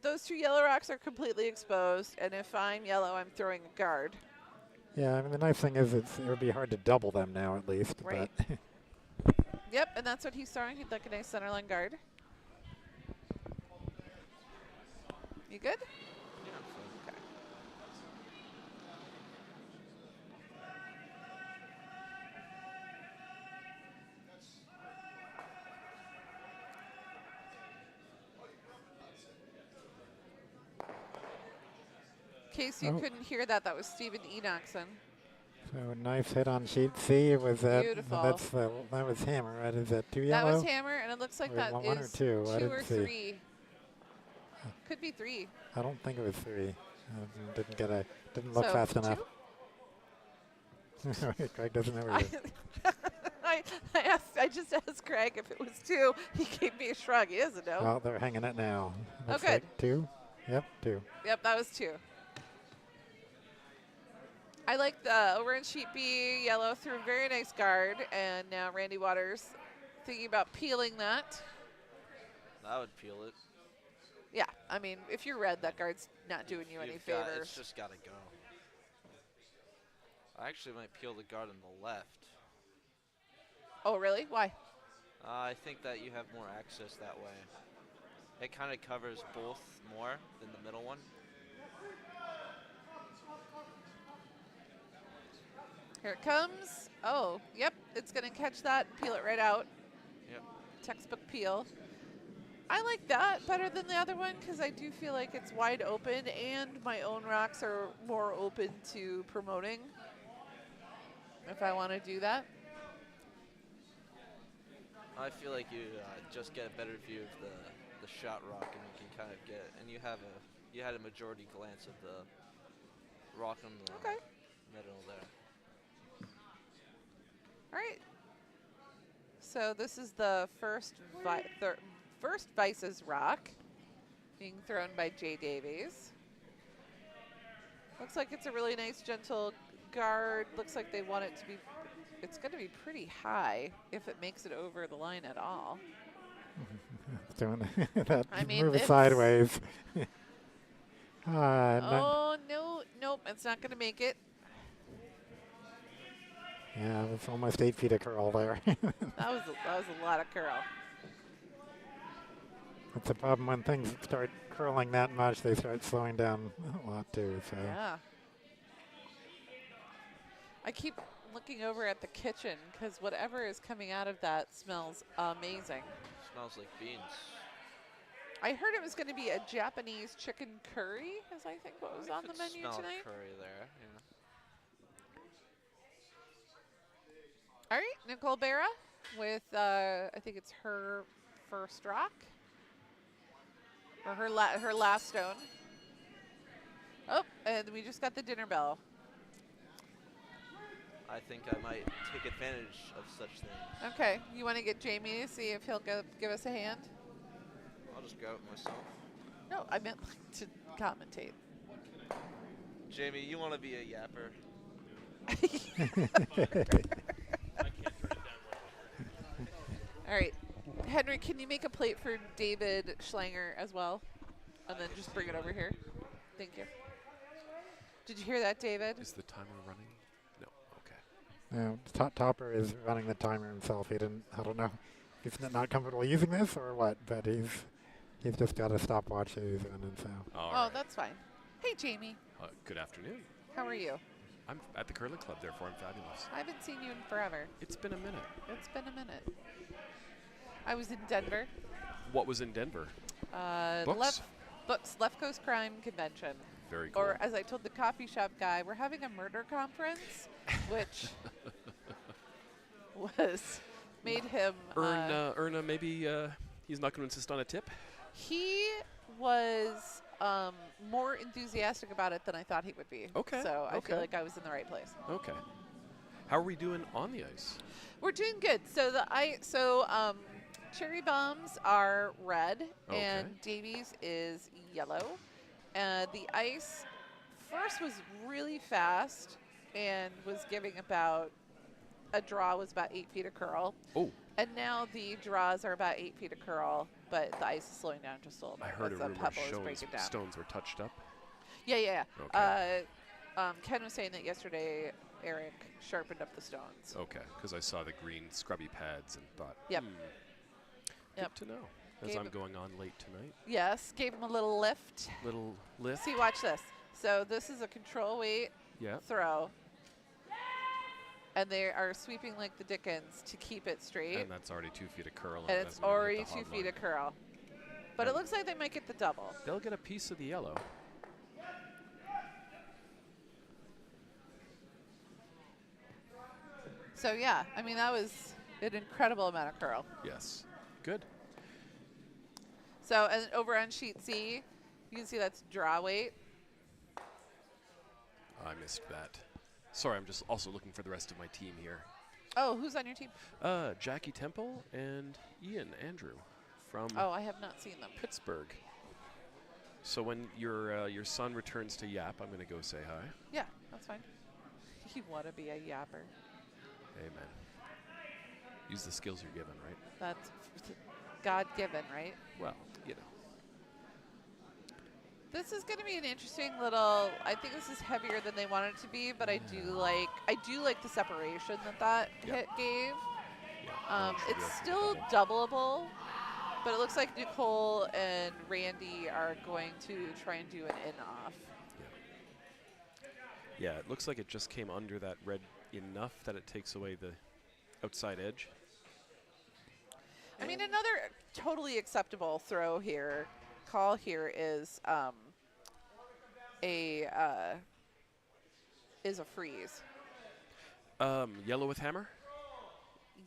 those two yellow rocks are completely exposed, and if I'm yellow, I'm throwing a guard. Yeah, I mean, the nice thing is it would be hard to double them now at least. Right. But Yep, and that's what he's throwing. He'd like a nice centerline guard. You good? Okay. In case you couldn't hear that, that was Stephen Enochson. so nice hit on sheet C. Was that? Beautiful. That was hammer, right? Is that 2 yellow? That was hammer, and it looks like Or that one or is two? I 2 didn't or see. 3. Could be 3. I don't think it was 3. Didn't look So fast 2? enough. Greg doesn't know. I just asked Craig if it was 2. He gave me a shrug. He doesn't know. Well, they're hanging it now. Looks good. like 2. Yep, 2. Yep, that was 2. I like the over in sheet B, yellow threw a very nice guard, and now Randy Waters thinking about peeling that. I would peel it. Yeah, I mean, if you're red, that guard's not doing you any favors. It's just got to go. I actually might peel the guard on the left. Oh, really? Why? I think that you have more access that way. It kind of covers both more than the middle one. Here it comes. Oh, yep, it's going to catch that and peel it right out. Yep. Textbook peel. I like that better than the other one because I do feel like it's wide open and my own rocks are more open to promoting if I want to do that. I feel like you just get a better view of the shot rock, and you can kind of get, and you had a majority glance of the rock in the middle there. All right. So this is the first Vice's rock being thrown by Jay Davies. Looks like it's a really nice, gentle guard. Looks like they want it to be, it's going to be pretty high if it makes it over the line at all. Doing that. I mean, move it sideways. Oh, no, nope, it's not going to make it. Yeah, it was almost 8 feet of curl there. That was a lot of curl. That's the problem when things start curling that much, they start slowing down a lot too. So. Yeah. I keep looking over at the kitchen because whatever is coming out of that smells amazing. Smells like beans. I heard it was going to be a Japanese chicken curry, is I think what was on the menu smell tonight. Curry there, yeah. All right, Nicole Barra with, I think it's her first rock. Or her last stone. Oh, and we just got the dinner bell. I think I might take advantage of such things. Okay, you want to get Jamie to see if he'll give us a hand? I'll just go myself. No, I meant to commentate. Jamie, you want to be a yapper? All right. Henry, can you make a plate for David Schlanger as well? And then just bring it over here. Thank you. Did you hear that, David? Is the timer running? No. Okay. No, Topper is running the timer himself. I don't know if he's not comfortable using this or what, but he's just got a stopwatch that he's running. So. Oh, Right. that's fine. Hey, Jamie. Good afternoon. How are you? I'm at the curling club, therefore I'm fabulous. I haven't seen you in forever. It's been a minute. It's been a minute. I was in Denver. What was in Denver? Books? Left Coast Crime Convention. Very cool. Or as I told the coffee shop guy, we're having a murder conference, which made him... Erna, maybe he's not going to insist on a tip? He was more enthusiastic about it than I thought he would be. Okay. So I feel okay. like I was in the right place. Okay. How are we doing on the ice? We're doing good. So cherry bombs are red and Davies is yellow. The ice first was really fast and was giving about a draw was about 8 feet of curl. Oh. And now the draws are about 8 feet of curl, but the ice is slowing down just a little bit. I heard a as the rumor pebble is breaking down. stones were touched up. Yeah. Okay. Ken was saying that yesterday Eric sharpened up the stones. Okay, because I saw the green scrubby pads and thought, Yep. Good to know. As Gave I'm him- going on late tonight. Yes, gave him a little lift. Little lift. See, watch this. So this is a control weight Yeah. throw. And they are sweeping like the dickens to keep it straight. And that's already 2 feet of curl. And it's doesn't even hit already the 2 hog feet line. of curl. But it looks like they might get the double. They'll get a piece of the yellow. So yeah, I mean, that was an incredible amount of curl. Yes. Good. So and over on sheet C, you can see that's draw weight. I missed that. Sorry, I'm just also looking for the rest of my team here. Oh, who's on your team? Jackie Temple and Ian Andrew from Oh, I have not seen them. Pittsburgh. So when your son returns to Yap, I'm going to go say hi. Yeah, that's fine. You want to be a yapper. Amen. Use the skills you're given, right? That's God-given, right? Well, you know. This is going to be an interesting little. I think this is heavier than they wanted it to be, but I do like the separation that Yep. hit gave. Yeah, should be It's able to still double. doubleable, but it looks like Nicole and Randy are going to try and do an in-off. Yeah, it looks like it just came under that red enough that it takes away the outside edge. I mean, another totally acceptable throw here, call here is a freeze. Yellow with hammer?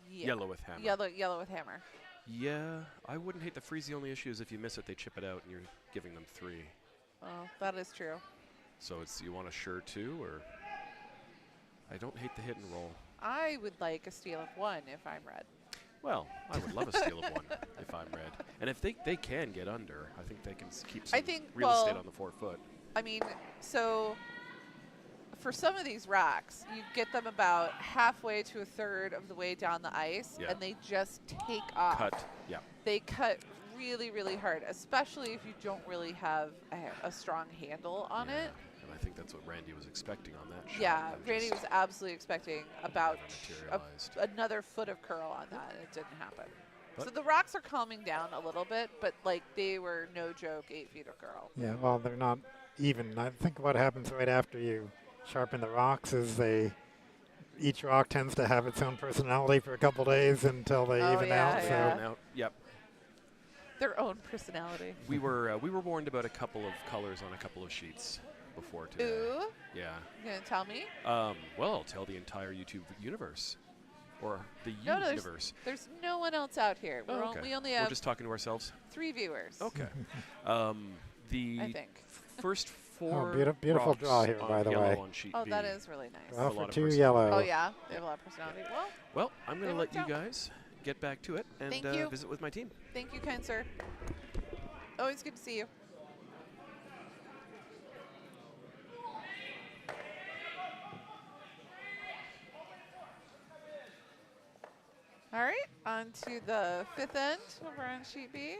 Yeah. Yellow with hammer. Yellow with hammer. Yeah, I wouldn't hate the freeze. The only issue is if you miss it, they chip it out, and you're giving them 3. Oh, that is true. So it's you want a sure 2, or I don't hate the hit and roll. I would like a steal of 1 if I'm red. Well, I would love a steal of 1 if I'm red. And if they can get under, I think they can keep some real estate on the 4 foot. I mean, so for some of these rocks, you get them about halfway to a third of the way down the ice, Yeah. and they just take off. Cut, yeah. They cut really, really hard, especially if you don't really have a strong handle on Yeah, it. And I think that's what Randy was expecting on that shot. Yeah, and Randy just was absolutely expecting about never materialized. another foot of curl on that, and it didn't happen. But So the rocks are calming down a little bit, but like they were no joke 8 feet of curl. Yeah, well, they're not even. I think what happens right after you sharpen the rocks is each rock tends to have its own personality for a couple days until they Oh, even yeah, out. So yeah. Now, yep. Their own personality. We were warned about a couple of colors on a couple of sheets before today. Ooh, Yeah. you gonna tell me? Well, I'll tell the entire YouTube universe, or the No, universe. there's no one else out here. Oh, okay. We only We're have just talking to ourselves. 3 viewers. Okay. I The think. first 4 beautiful rocks draw here, on by the yellow way. on sheet Oh, B. that is really nice. draw a lot for of 2 personality. yellow. Oh yeah, they have a lot of personality. Well, Well, I'm going They to let worked you out. guys get back to it and Thank you. visit with my team. thank you, kind sir. Always good to see you. All right, on to the 5th end over on sheet B.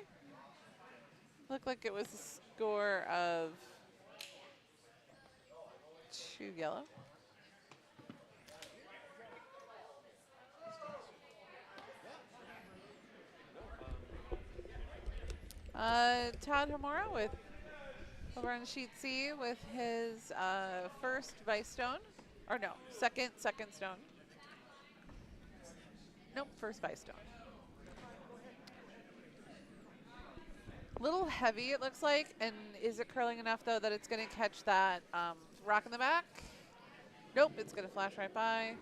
Looked like it was a score of 2 yellow. Todd Humora with over on sheet C with his first vice stone, or no, second stone. Nope, first vice stone. Little heavy it looks like, and is it curling enough though that it's going to catch that rock in the back? Nope, it's going to flash right by.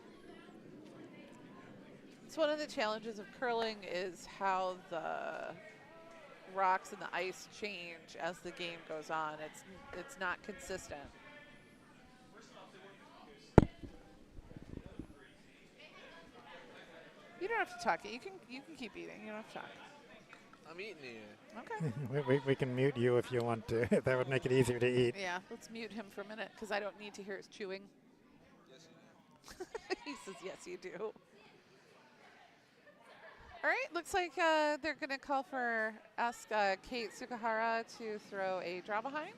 It's one of the challenges of curling is how the rocks and the ice change as the game goes on. It's not consistent. You don't have to talk. You can keep eating. You don't have to talk. I'm eating it. Okay. we can mute you if you want to. That would make it easier to eat. Yeah, let's mute him for a minute because I don't need to hear his chewing. Yes, you do. He says, yes, you do. All right, looks like they're going to ask Kate Tsukahara to throw a draw behind.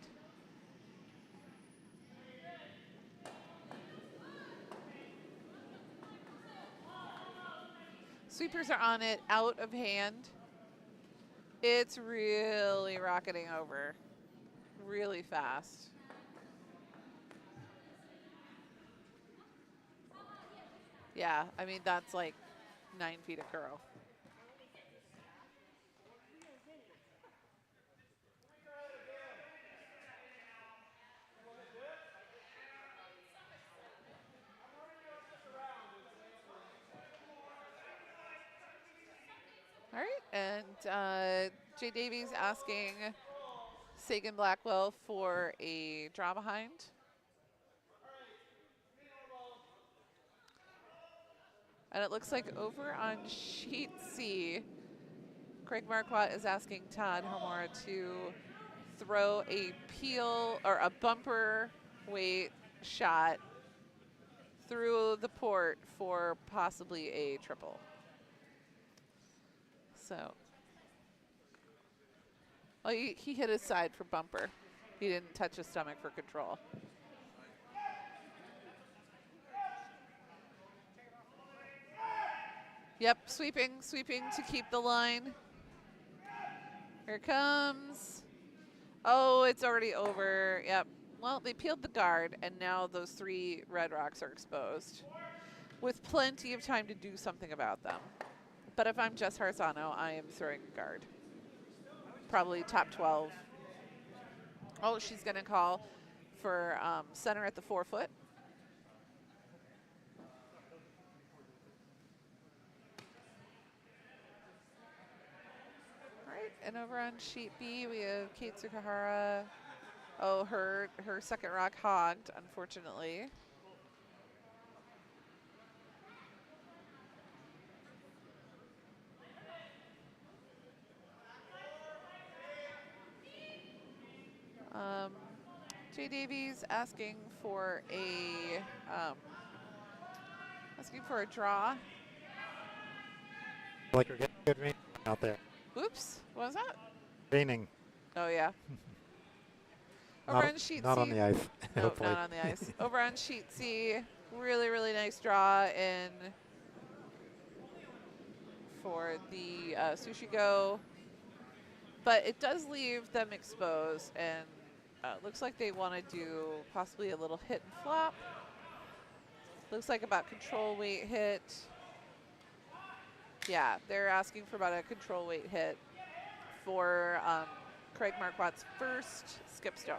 Sweepers are on it, out of hand. It's really rocketing over really fast. Yeah, I mean, that's like 9 feet of curl. All right, and Jay Davies asking Sagan Blackwell for a draw behind. And it looks like over on sheet C, Craig Markwardt is asking Todd Humora to throw a peel or a bumper weight shot through the port for possibly a triple. So, well, he hit his side for bumper. He didn't touch his stomach for control. Yep, sweeping to keep the line. Here it comes. Oh, it's already over. Yep. Well, they peeled the guard, and now those 3 red rocks are exposed with plenty of time to do something about them. But if I'm just Harsono, I am throwing a guard. Probably top 12. Oh, she's going to call for center at the 4 foot. And over on sheet B, we have Kate Tsukahara. Oh, her second rock hogged, unfortunately. Jay Davies asking for a draw. Like we're getting good rain out there. Oops, what was that? Raining. Oh, yeah. Over on sheet not C. on the ice. No, Hopefully. not on the ice. Over on sheet C, really, really nice draw in for the Sushi Go. But it does leave them exposed, and looks like they want to do possibly a little hit and flop. Looks like about control weight hit. Yeah, they're asking for about a control weight hit for Craig Markwart's first skip stone.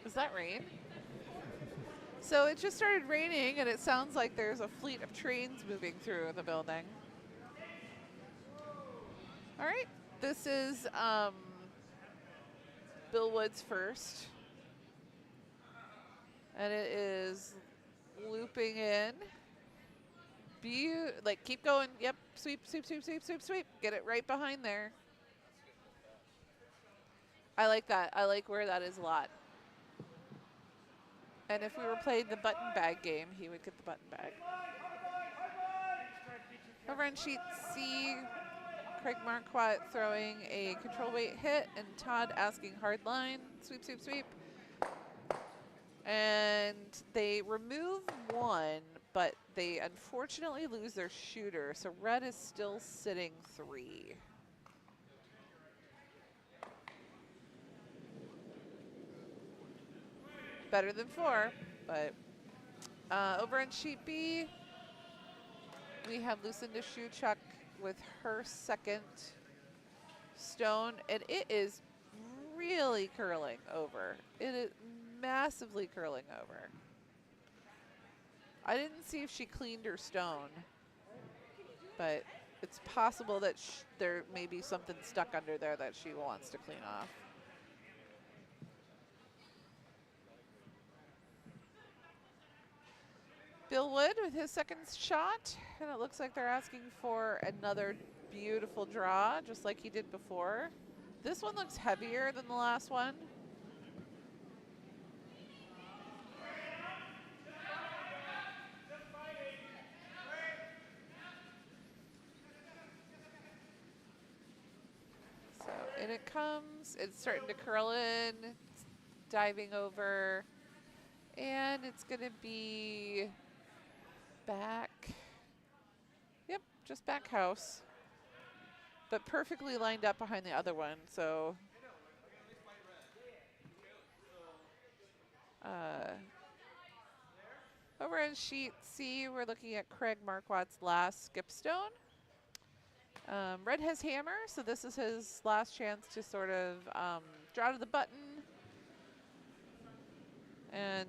Is that rain? So it just started raining, and it sounds like there's a fleet of trains moving through the building. All right, this is Bill Wood's first. And it is looping in. Keep going. Yep, sweep, sweep, sweep, sweep, sweep, sweep. Get it right behind there. I like that. I like where that is a lot. And if we were playing the button bag game, he would get the button bag. Over on sheet C, Craig Markwardt throwing a control weight hit, and Todd asking hard line. Sweep, sweep, sweep. And they remove 1, but they unfortunately lose their shooter, so red is still sitting 3. Better than 4, but over on sheet B, we have Lucinda Shuchuk with her second stone, and it is really curling over. It is massively curling over. I didn't see if she cleaned her stone, but it's possible that there may be something stuck under there that she wants to clean off. Steel Wood with his second shot, and it looks like they're asking for another beautiful draw, just like he did before. This one looks heavier than the last one. So in it comes. It's starting to curl in. It's diving over. And it's going to be back. Yep, just back house. But perfectly lined up behind the other one, so. Over in sheet C, we're looking at Craig Markwardt's last skipstone. Red has hammer, so this is his last chance to sort of draw to the button. And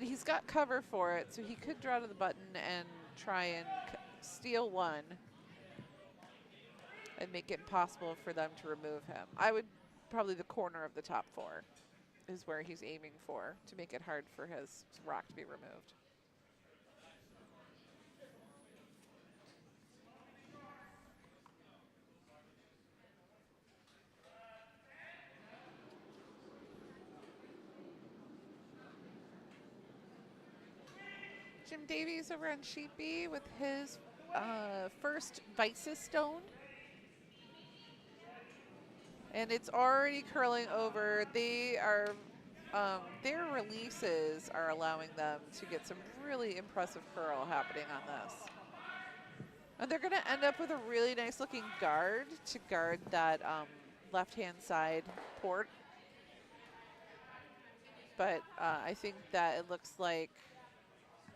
he's got cover for it, so he could draw to the button and try and steal one and make it impossible for them to remove him. I would probably the corner of the top 4 is where he's aiming for to make it hard for his rock to be removed. Jim Davies over on sheet B with his first Vices stone. And it's already curling over. They are, their releases are allowing them to get some really impressive curl happening on this. And they're going to end up with a really nice looking guard to guard that left-hand side port. But I think that it looks like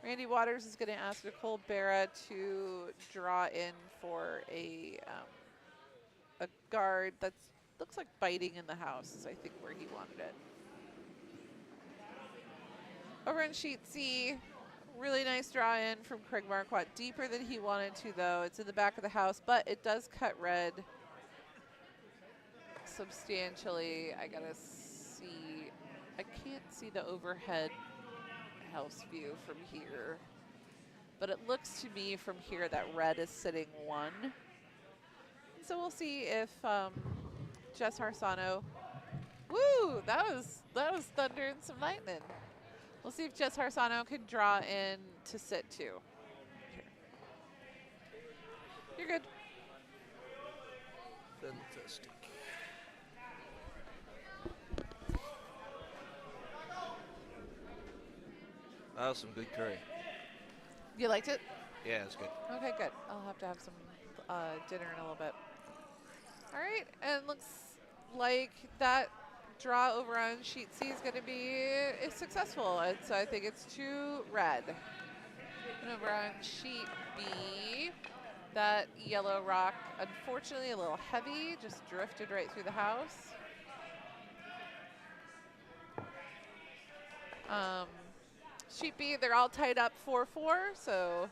Randy Waters is going to ask Nicole Berra to draw in for a guard that's looks like biting in the house is I think where he wanted it. Over in sheet C, really nice draw in from Craig Markwardt. Deeper than he wanted to though. It's in the back of the house, but it does cut red substantially. I gotta see, I can't see the overhead house view from here, but it looks to me from here that red is sitting 1. So we'll see if Jess Harsono, woo, that was thunder and some lightning. We'll see if Jess Harsono can draw in to sit 2. Here. You're good. Fantastic. That was some good curry. You liked it? Yeah, it's good. Okay, good. I'll have to have some dinner in a little bit. All right, and looks like that draw over on sheet C is going to be successful. So I think it's 2 red. And over on sheet B, that yellow rock, unfortunately a little heavy, just drifted right through the house. Sheet B, they're all tied up 4-4, so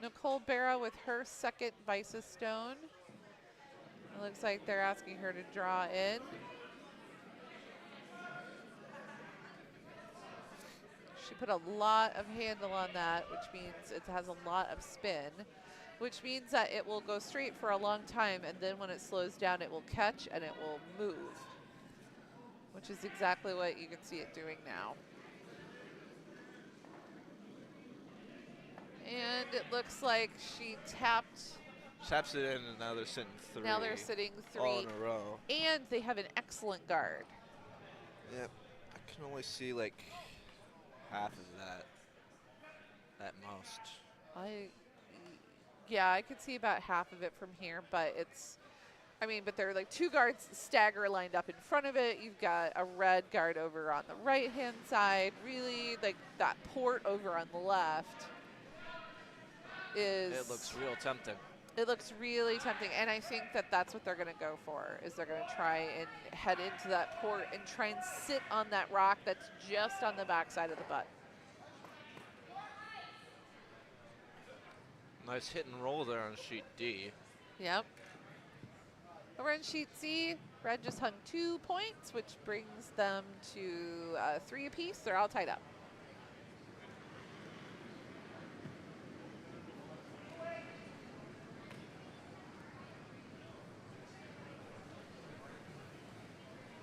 Nicole Berra with her second Vices stone. It looks like they're asking her to draw in. She put a lot of handle on that, which means it has a lot of spin, which means that it will go straight for a long time, and then when it slows down, it will catch and it will move, which is exactly what you can see it doing now. And it looks like she taps it in, and now they're sitting 3. Now they're sitting 3. All in a row. And they have an excellent guard. Yep. I can only see like half of that at most. Yeah, I could see about half of it from here, but but there are like 2 guards stagger lined up in front of it. You've got a red guard over on the right-hand side. Really, like that port over on the left It looks real tempting. It looks really tempting, and I think that that's what they're going to go for, is they're going to try and head into that port and try and sit on that rock that's just on the backside of the butt. Nice hit and roll there on sheet D. Yep. Over on sheet C, Red just hung 2 points, which brings them to 3 apiece. They're all tied up.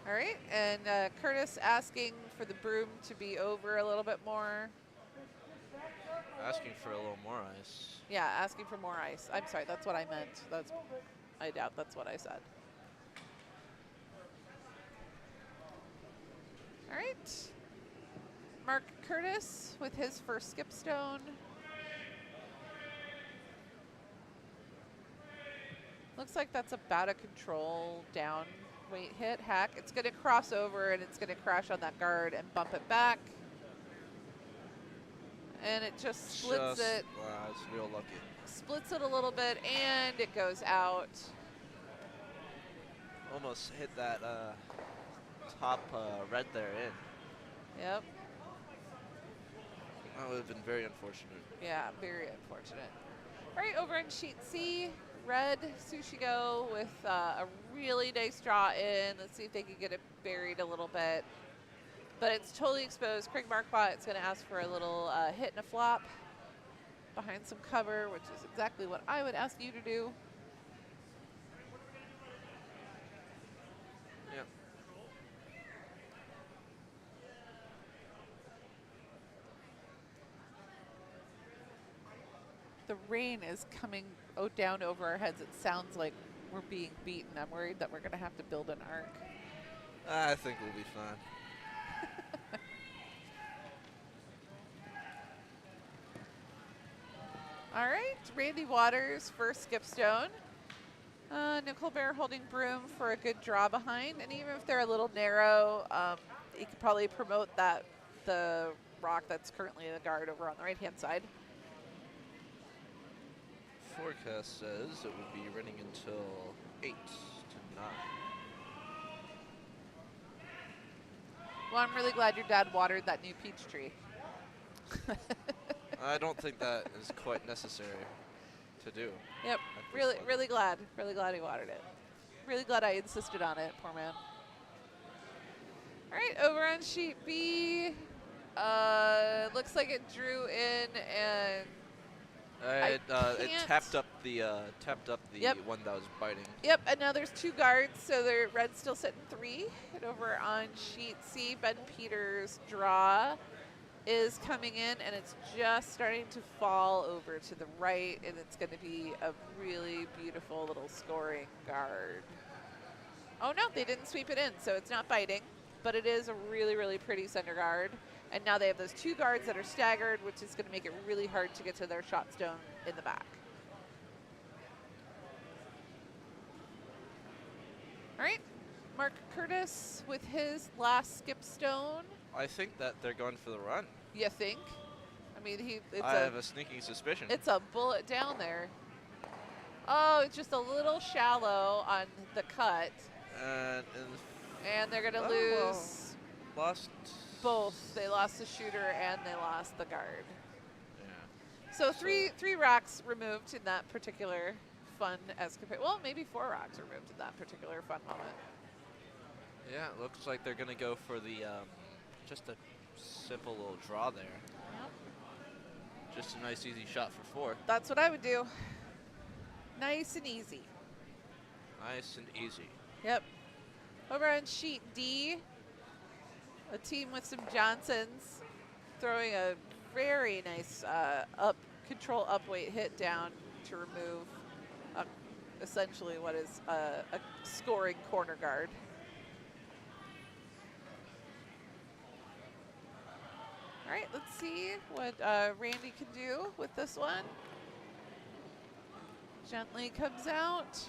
All right, and Curtis asking for the broom to be over a little bit more. Asking for a little more ice. Yeah, asking for more ice. I'm sorry, that's what I meant. I doubt that's what I said. All right. Mark Curtis with his first skip stone. Looks like that's about a control down weight hit. Hack. It's going to cross over and it's going to crash on that guard and bump it back. And it just splits it. Wow, it's real lucky. Splits it a little bit and it goes out. Almost hit that top red there in. Yep. That would have been very unfortunate. Yeah, very unfortunate. All right, over in sheet C, red Sushi go with a really nice draw in. Let's see if they can get it buried a little bit. But it's totally exposed. Craig Markwardt is going to ask for a little hit and a flop behind some cover, which is exactly what I would ask you to do. Yep. The rain is coming down over our heads. It sounds like we're being beaten. I'm worried that we're going to have to build an arc. I think we'll be fine. All right, Randy Waters first skip stone. Nicole Bear holding broom for a good draw behind, and even if they're a little narrow, you could probably promote the rock that's currently in the guard over on the right-hand side. Forecast says it will be running until 8 to 9. Well, I'm really glad your dad watered that new peach tree. I don't think that is quite necessary to do. Yep, really glad. Really glad he watered it. Really glad I insisted on it, poor man. All right, over on sheet B, looks like it drew in and it tapped up the Yep. one that was biting. Yep, and now there's 2 guards, so the red's still sitting 3. And over on sheet C, Ben Peters' draw is coming in, and it's just starting to fall over to the right, and it's going to be a really beautiful little scoring guard. Oh no, they didn't sweep it in, so it's not biting, but it is a really, really pretty center guard. And now they have those 2 guards that are staggered, which is going to make it really hard to get to their shot stone in the back. All right, Mark Curtis with his last skip stone. I think that they're going for the run. You think? I mean, I have a sneaking suspicion. It's a bullet down there. Oh, it's just a little shallow on the cut. And they're going to lose. Well, lost both. They lost the shooter and they lost the guard. Yeah. So three rocks removed in that particular fun escapade. Well, maybe 4 rocks removed in that particular fun moment. Yeah, it looks like they're going to go for the just a simple little draw there. Yep. Just a nice, easy shot for 4. That's what I would do. Nice and easy. Nice and easy. Yep. Over on sheet D, a team with some Johnsons throwing a very nice control up weight hit down to remove essentially what is a scoring corner guard. All right, let's see what Randy can do with this one. Gently comes out.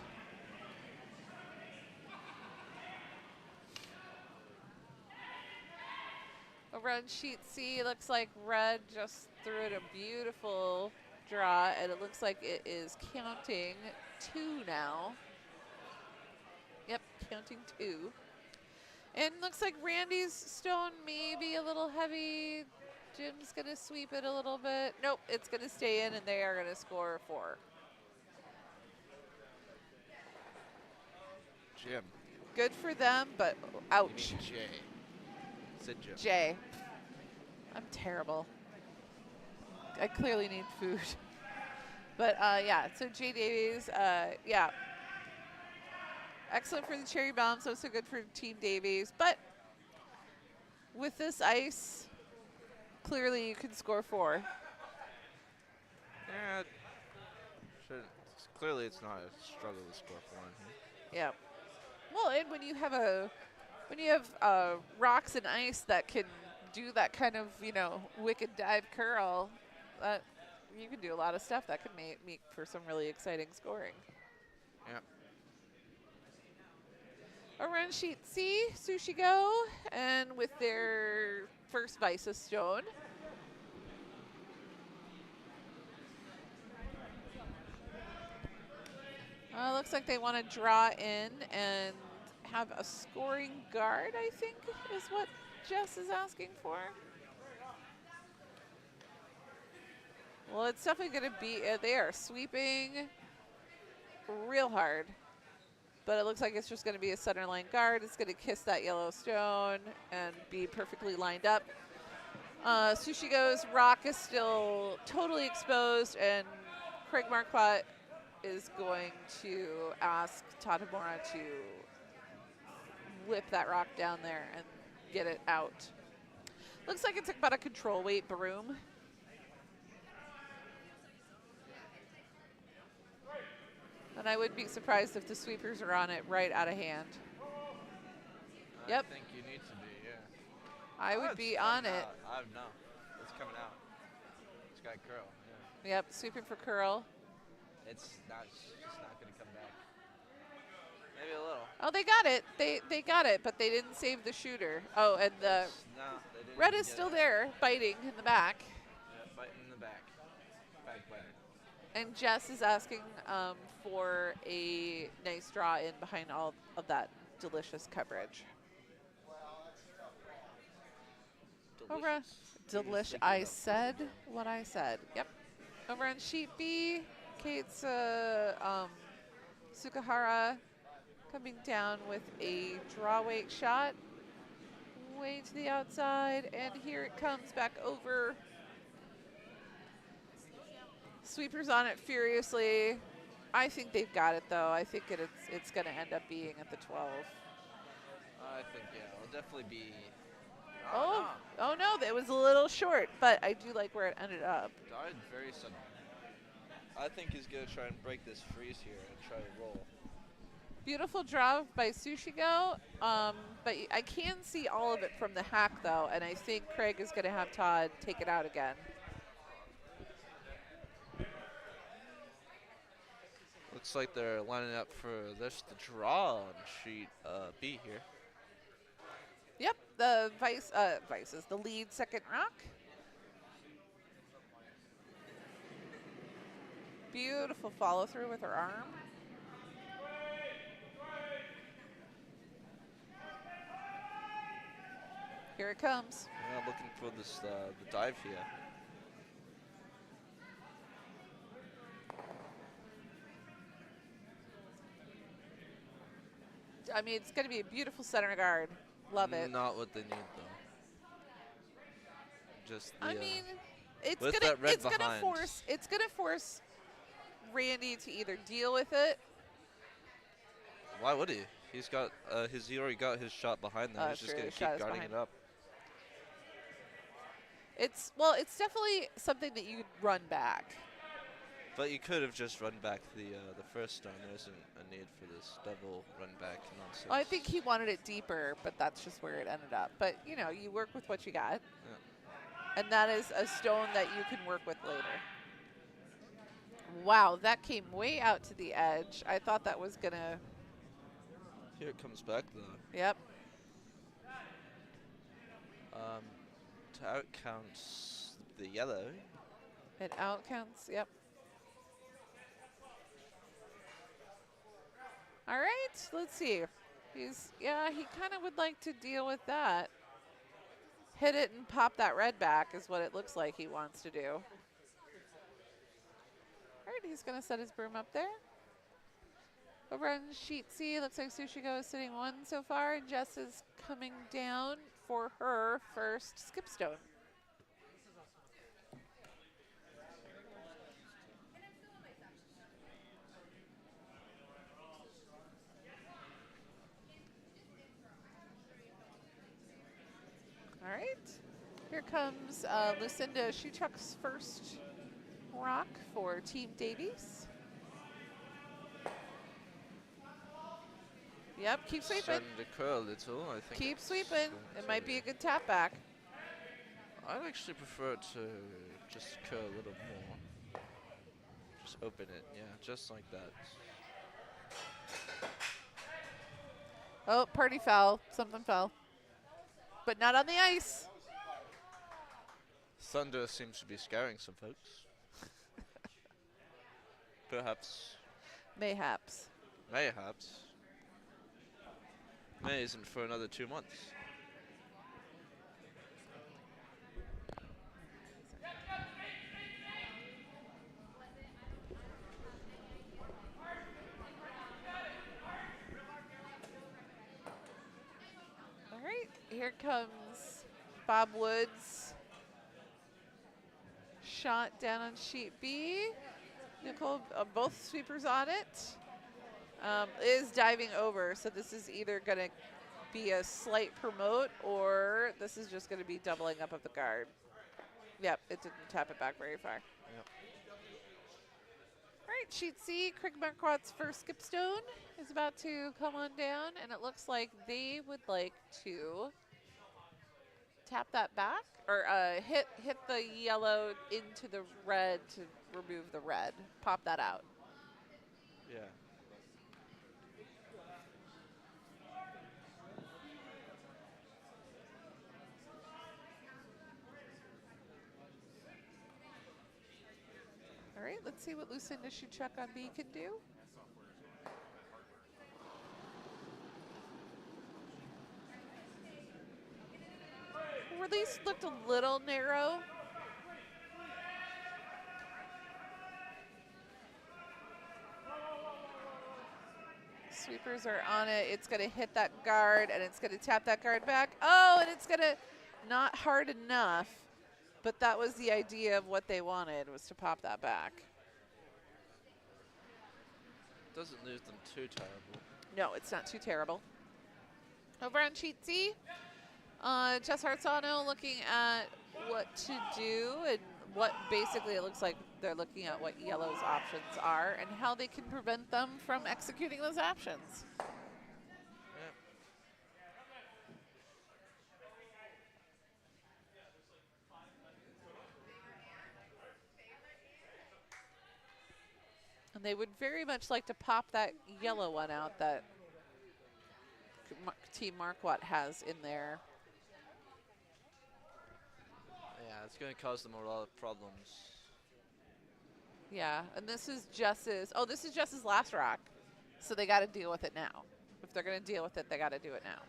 Over on sheet C, looks like red just threw it a beautiful draw, and it looks like it is counting 2 now. Yep, counting 2. And looks like Randy's stone may be a little heavy. Jim's going to sweep it a little bit. Nope, it's going to stay in, and they are going to score 4. Jim. Good for them, but You ouch. need J. Said Joe. J. I'm terrible. I clearly need food. But yeah, so Jay Davies, yeah. Excellent for the cherry bombs, also good for Team Davies. But with this ice, clearly you can score 4. Yeah. Clearly, it's not a struggle to score 4 in here. Yeah. Well, and when you have rocks and ice that can do that kind of wicked dive curl, you can do a lot of stuff that can make for some really exciting scoring. Yeah. Around sheet C, Sushi go, and with their first Visa stone. Looks like they want to draw in and have a scoring guard, I think, is what Jess is asking for. Well, it's definitely going to be, they are sweeping real hard. But it looks like it's just going to be a center line guard. It's going to kiss that yellow stone and be perfectly lined up. Sushi goes, rock is still totally exposed, and Craig Markwardt is going to ask Todd Humora to whip that rock down there and get it out. Looks like it's about a control weight broom. And I would be surprised if the sweepers are on it right out of hand. Yep. I think you need to be, yeah. I would be on it. I don't know. It's coming out. It's got curl, yeah. Yep, sweeping for curl. It's just not going to come back. Maybe a little. Oh, they got it. They got it, but they didn't save the shooter. Oh, and the No, they didn't red even is get still it. there, biting in the back. Yeah, biting in the back. Back biter. And Jess is asking for a nice draw in behind all of that delicious coverage. Over Delicious. I said what I said. Yep. Over on sheet B, Kate's Sukahara coming down with a draw weight shot. Way to the outside, and here it comes back over. Sweepers on it furiously. I think they've got it, though. I think it's going to end up being at the 12. I think, yeah, it'll definitely be. Oh no, that was a little short, but I do like where it ended up. Died very suddenly. I think he's going to try and break this freeze here and try to roll. Beautiful draw by Sushi Go, but I can see all of it from the hack, though, and I think Craig is going to have Todd take it out again. Looks like they're lining up for the draw on sheet B here. Yep, the Vice is the lead second rock. Beautiful follow through with her arm. Here it comes. Yeah, looking for this the dive here. I mean, it's going to be a beautiful center guard. Love it. Not what they need though. Just the, I mean, it's with gonna that red behind. force Randy to either deal with it. Why would he? He's got he already got his shot behind them. He's just gonna keep guarding it up. It's definitely something that you could run back. But you could have just run back the first stone. There isn't a need for this double run back nonsense. Well, I think he wanted it deeper, but that's just where it ended up. But you know, you work with what you got, and that is a stone that you can work with later. Wow, that came way out to the edge. I thought that was gonna. Here it comes back though. Yep. To outcounts the yellow. It outcounts. Yep. All right, let's see. He kind of would like to deal with that. Hit it and pop that red back is what it looks like he wants to do. All right, he's going to set his broom up there. Over on sheet C, looks like Sushi is sitting 1 so far, and Jess is coming down for her first skipstone. All right, here comes Lucinda Shuchuk's first rock for Team Davies. Yep, keep sweeping. Starting to curl a little, I think. Keep sweeping. It might be a good tap back. I'd actually prefer to just curl a little more. Just open it, yeah, just like that. Oh, party foul. Something fell. But not on the ice. Thunder seems to be scaring some folks. Perhaps. Mayhaps. Mayhaps. May isn't for another 2 months. All right, here comes Bob Woods. Shot down on sheet B. Nicole, both sweepers on it. Is diving over, so this is either going to be a slight promote or this is just going to be doubling up of the guard. Yep, it didn't tap it back very far. Yep. All right, sheet C, Craig Markwart's first skipstone is about to come on down, and it looks like they would like to tap that back or hit the yellow into the red to remove the red. Pop that out. Yeah. All right, let's see what Lucinda Shuchuk on B can do. Release looked a little narrow. Sweepers are on it. It's going to hit that guard, and it's going to tap that guard back. Oh, and it's going to not hard enough. But that was the idea of what they wanted, was to pop that back. Doesn't lose them too terrible. No, it's not too terrible. Over on sheet C, Jess Harsono looking at what to do and what basically it looks like they're looking at what yellow's options are and how they can prevent them from executing those options. And they would very much like to pop that yellow one out that Team Markwardt has in there. Yeah, it's going to cause them a lot of problems. Yeah, and this is Jess's, this is Jess's last rock. So they got to deal with it now. If they're going to deal with it, they got to do it now.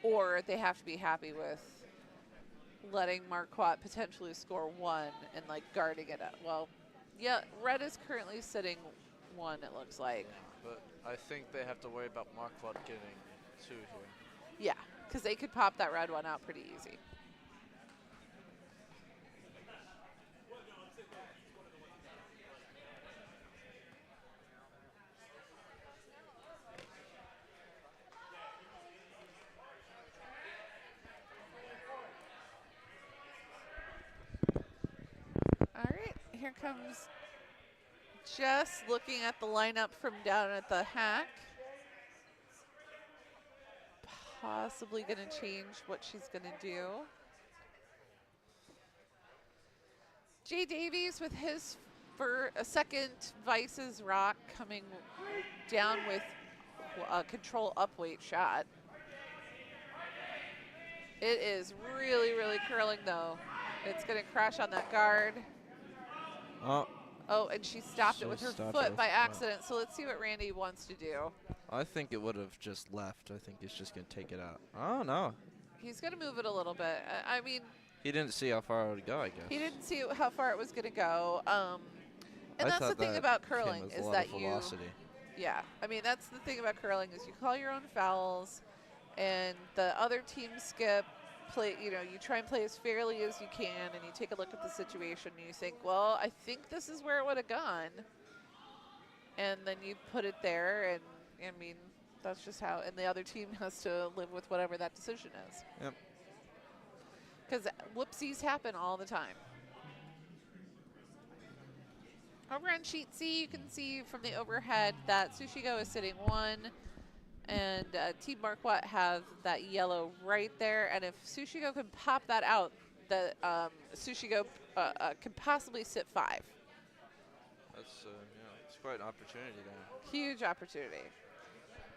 Or they have to be happy with letting Markwardt potentially score 1 and like guarding it up. Well, yeah, red is currently sitting 1, it looks like. Yeah, but I think they have to worry about Markwardt getting 2 here. Yeah, because they could pop that red one out pretty easy. All right, here comes Jess looking at the lineup from down at the hack. Possibly going to change what she's going to do. Jay Davies with his second Vice's rock coming down with a control up-weight shot. It is really, really curling though. It's going to crash on that guard. Oh, and she stopped it with her foot by accident. So let's see what Randy wants to do. I think it would have just left. I think he's just going to take it out. Oh, no. He's going to move it a little bit. I mean, he didn't see how far it would go, I guess. He didn't see how far it was going to go. And that's the thing about curling is that Yeah, I mean, that's the thing about curling is you call your own fouls, and the other team skip, you try and play as fairly as you can, and you take a look at the situation, and you think, well, I think this is where it would have gone. And then you put it there, and, I mean, that's just how, and the other team has to live with whatever that decision is. Yep. Because whoopsies happen all the time. Over on sheet C, you can see from the overhead that Sushigo is sitting 1, and Team Markwardt have that yellow right there. And if Sushigo can pop that out, the Sushigo can possibly sit 5. That's it's quite an opportunity there. Huge opportunity.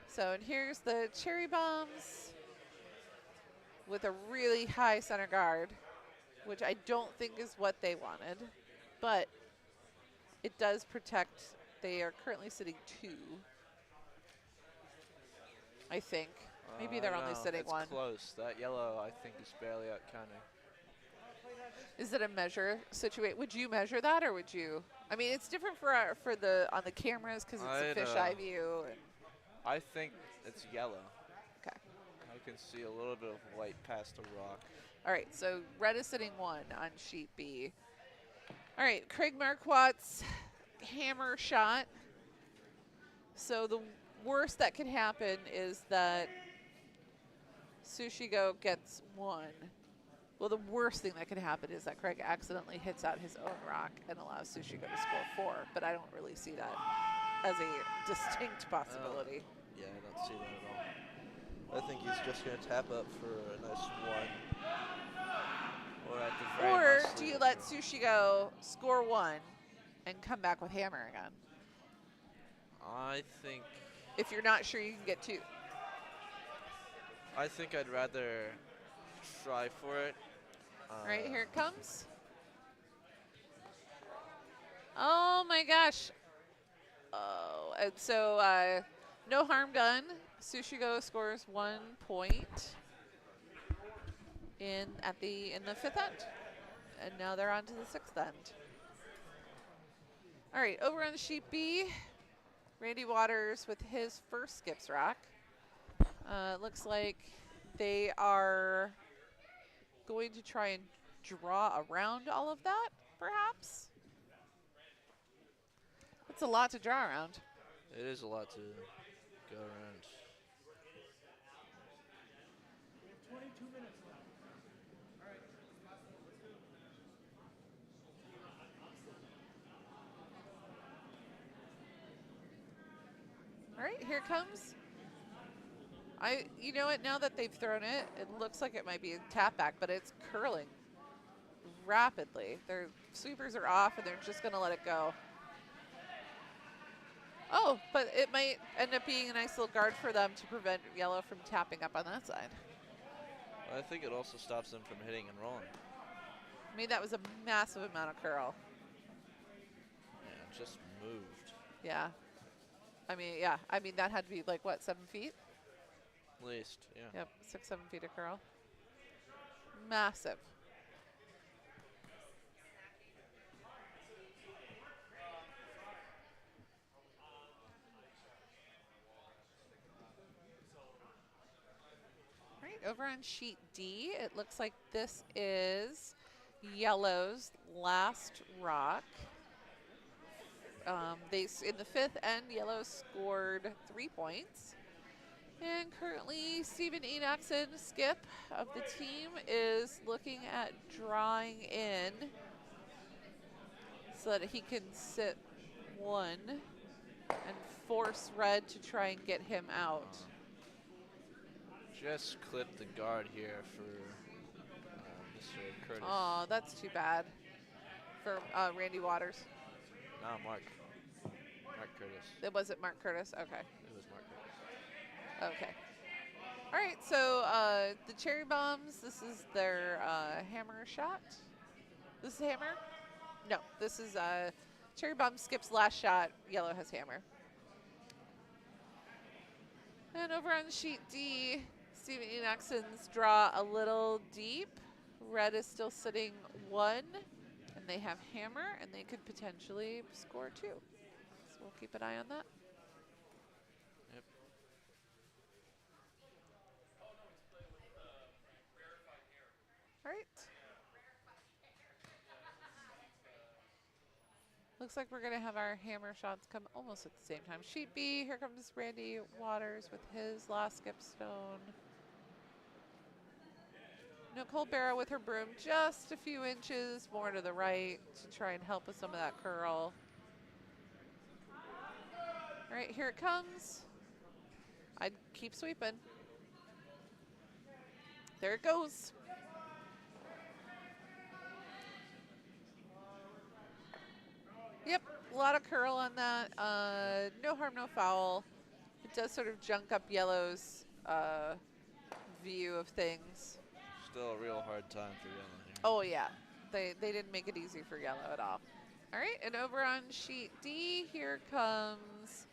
So, and here's the cherry bombs with a really high center guard, which I don't think is what they wanted, but it does protect. They are currently sitting 2, I think. Maybe they're only sitting 1. It's close. That yellow, I think, is barely out counting. Is it a measure situation? Would you measure that, or would you? I mean, it's different for the on the cameras because it's a fisheye view. And I think it's yellow. Okay. I can see a little bit of white past the rock. All right, so red is sitting 1 on sheet B. All right, Craig Markwardt's hammer shot. So the worst that could happen is that Sushigo gets 1. Well, the worst thing that could happen is that Craig accidentally hits out his own rock and allows Sushigo to score 4, but I don't really see that as a distinct possibility. Yeah, I don't see that at all. I think he's just going to tap up for a nice 1. Or at the very Or do you let Sushigo score 1 and come back with hammer again? I think... If you're not sure you can get 2. I think I'd rather try for it. All right, here it comes. Oh my gosh. Oh, and so no harm done. Sushigo scores 1 point in the 5th end. And now they're on to the 6th end. All right, over on sheet B, Randy Waters with his first skips rock. Looks like they are going to try and draw around all of that, perhaps. That's a lot to draw around. It is a lot to go around. 22 minutes left. All right, here it comes. You know what, now that they've thrown it, it looks like it might be a tap back, but it's curling rapidly. Their sweepers are off, and they're just going to let it go. Oh, but it might end up being a nice little guard for them to prevent yellow from tapping up on that side. I think it also stops them from hitting and rolling. I mean, that was a massive amount of curl. Yeah, it just moved. Yeah. I mean, that had to be like, what, 7 feet? At least, yeah. Yep, 6, 7 feet of curl. Massive. All right, over on sheet D, it looks like this is yellow's last rock. In the 5th end, yellow scored 3 points. And currently, Stephen Enochson, skip of the team, is looking at drawing in so that he can sit 1 and force red to try and get him out. Just clipped the guard here for Mr. Curtis. Oh, that's too bad for Randy Waters. No, Mark Curtis. It wasn't Mark Curtis? Okay. It was Mark Curtis. Okay. All right, so the cherry bombs, this is their hammer shot. This is hammer? No, this is cherry bomb skips last shot. Yellow has hammer. And over on sheet D, Stephen Enochson's draw a little deep. Red is still sitting 1, and they have hammer, and they could potentially score 2. So we'll keep an eye on that. Looks like we're going to have our hammer shots come almost at the same time. Sheet B, here comes Randy Waters with his last skip stone. Nicole Barrow with her broom just a few inches more to the right to try and help with some of that curl. All right, here it comes. I'd keep sweeping. There it goes. Yep, a lot of curl on that. No harm, no foul. It does sort of junk up Yellow's view of things. Still a real hard time for Yellow here. Oh, yeah. They didn't make it easy for Yellow at all. All right, and over on sheet D, here comes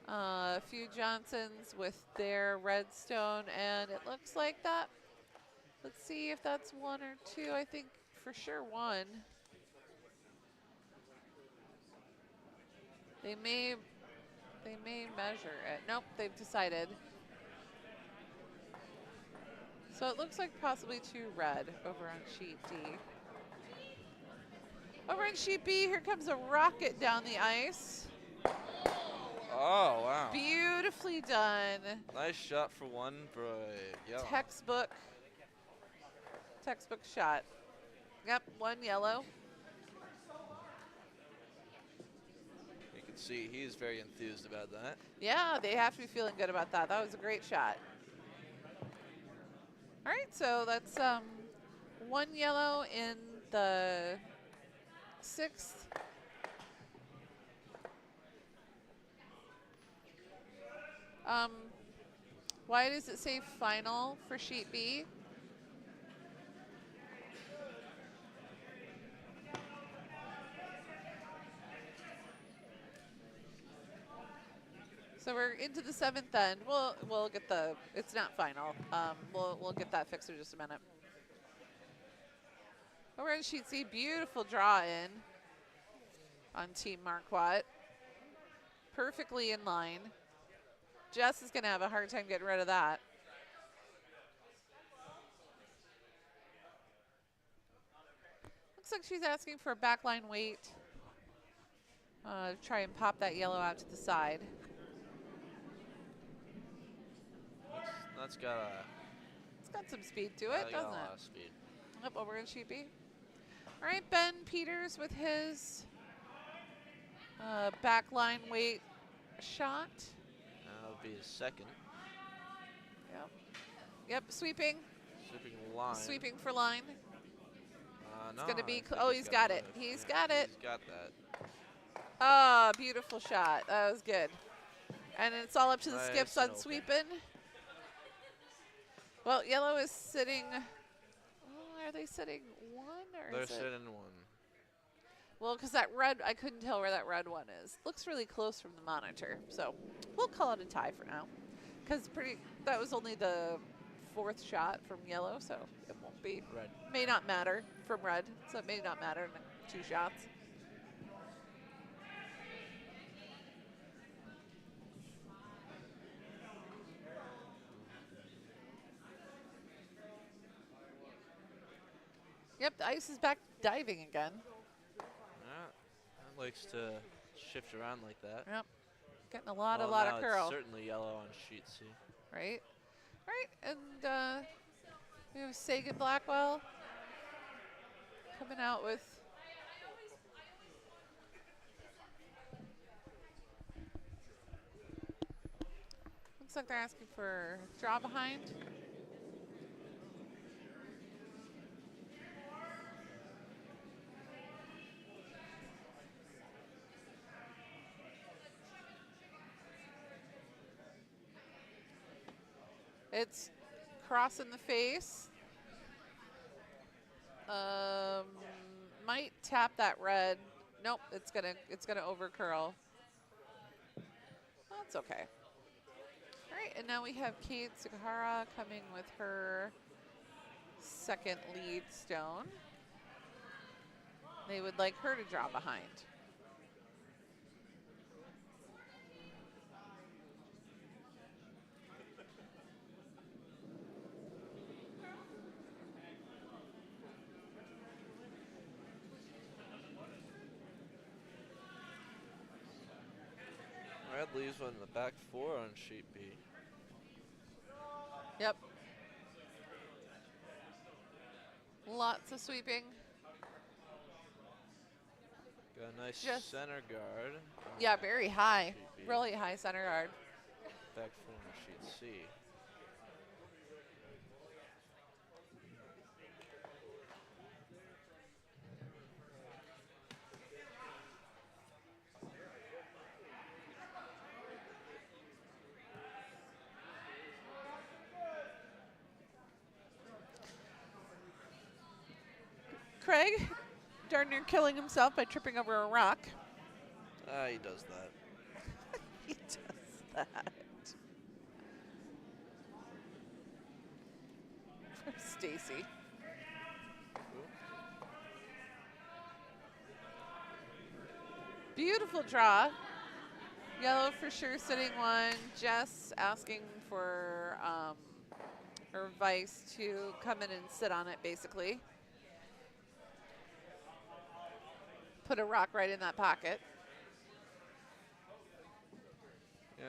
a few Johnsons with their redstone, and it looks like that. Let's see if that's one or two. I think for sure one. They may measure it. Nope, they've decided. So it looks like possibly two red over on sheet D. Over on sheet B, here comes a rocket down the ice. Oh, wow. Beautifully done. Nice shot for one for Yellow. Textbook shot. Yep, one Yellow. You can see he's very enthused about that. Yeah, they have to be feeling good about that. That was a great shot. All right, so that's one Yellow in the 6th. Why does it say final for sheet B? So we're into the 7th then. We'll get the, it's not final. We'll get that fixed in just a minute. Over on sheet C, beautiful draw in on Team Markwardt. Perfectly in line. Jess is going to have a hard time getting rid of that. Looks like she's asking for a backline weight. Try and pop that Yellow out to the side. That's got a... It's got some speed to it, doesn't got a lot it? of speed. Yep, over in sheet B. All right, Ben Peters with his backline weight shot. That'll be his second. Yep, sweeping. Sweeping line. Sweeping for line. No, It's going to be, I think oh, he's got it. He's got it. He's got that. Ah, beautiful shot. That was good. And it's all up to the Nice skips and on open. sweeping. Well, Yellow is sitting, are they sitting one or They're is it? sitting one. Well, because that red, I couldn't tell where that red one is. Looks really close from the monitor. So we'll call it a tie for now. Because that was only the 4th shot from Yellow, so it won't be. Red. May not matter from red, so it may not matter in 2 shots. Yep, the ice is back diving again. Yeah, that likes to shift around like that. Yep, getting a lot Well, of now curl. it's certainly Yellow on sheet C. Right? All right, and we have Sagan Blackwell coming out with looks like they're asking for draw behind. It's cross in the face. Might tap that red. Nope, it's gonna over curl. That's okay. All right, and now we have Kate Sugihara coming with her 2nd lead stone. They would like her to draw behind. leaves one in the back 4 on sheet B. Yep. Lots of sweeping. Got a nice Just- center guard. Yeah, very high. Sheet B. Really high center guard. Back 4 on sheet C. Craig, darn near killing himself by tripping over a rock. Ah, he does that. He does that. Poor Stacy. Beautiful draw. Yellow for sure sitting one. Jess asking for her vice to come in and sit on it, basically. Put a rock right in that pocket. Yeah.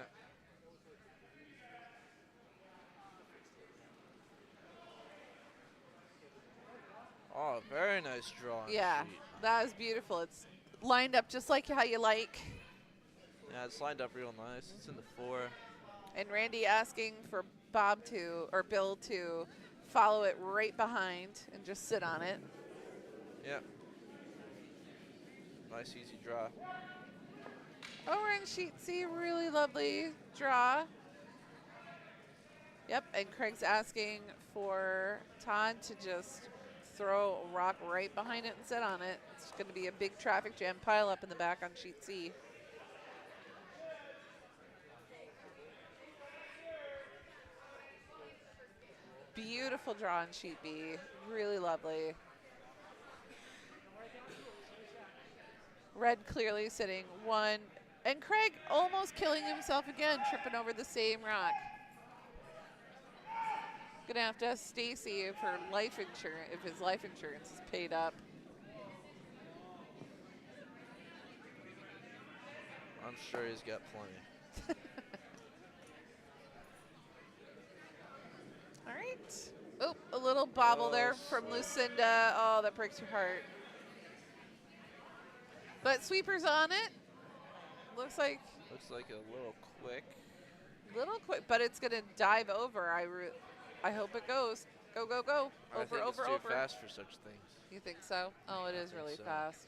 Oh, very nice draw. On Yeah, sheet. that was beautiful. It's lined up just like how you like. Yeah, it's lined up real nice. It's in the 4. And Randy asking for Bob to, or Bill to follow it right behind and just sit on it. Yep. Nice easy draw. Over in sheet C, really lovely draw. Yep, and Craig's asking for Todd to just throw a rock right behind it and sit on it. It's going to be a big traffic jam pile up in the back on sheet C. Beautiful draw on sheet B. Really lovely. Red clearly sitting 1. And Craig almost killing himself again, tripping over the same rock. Gonna have to ask Stacy if her life insurance, if his life insurance is paid up. I'm sure he's got plenty. All right. Oh, a little bobble there from slip. Lucinda. Oh, that breaks your heart. But sweeper's on it. Looks like Looks like a little quick. but it's gonna dive over. I hope it goes. Go, go, go. I Over, think over, it's too over. fast for such things. You think so? Oh, it I is think really so. fast.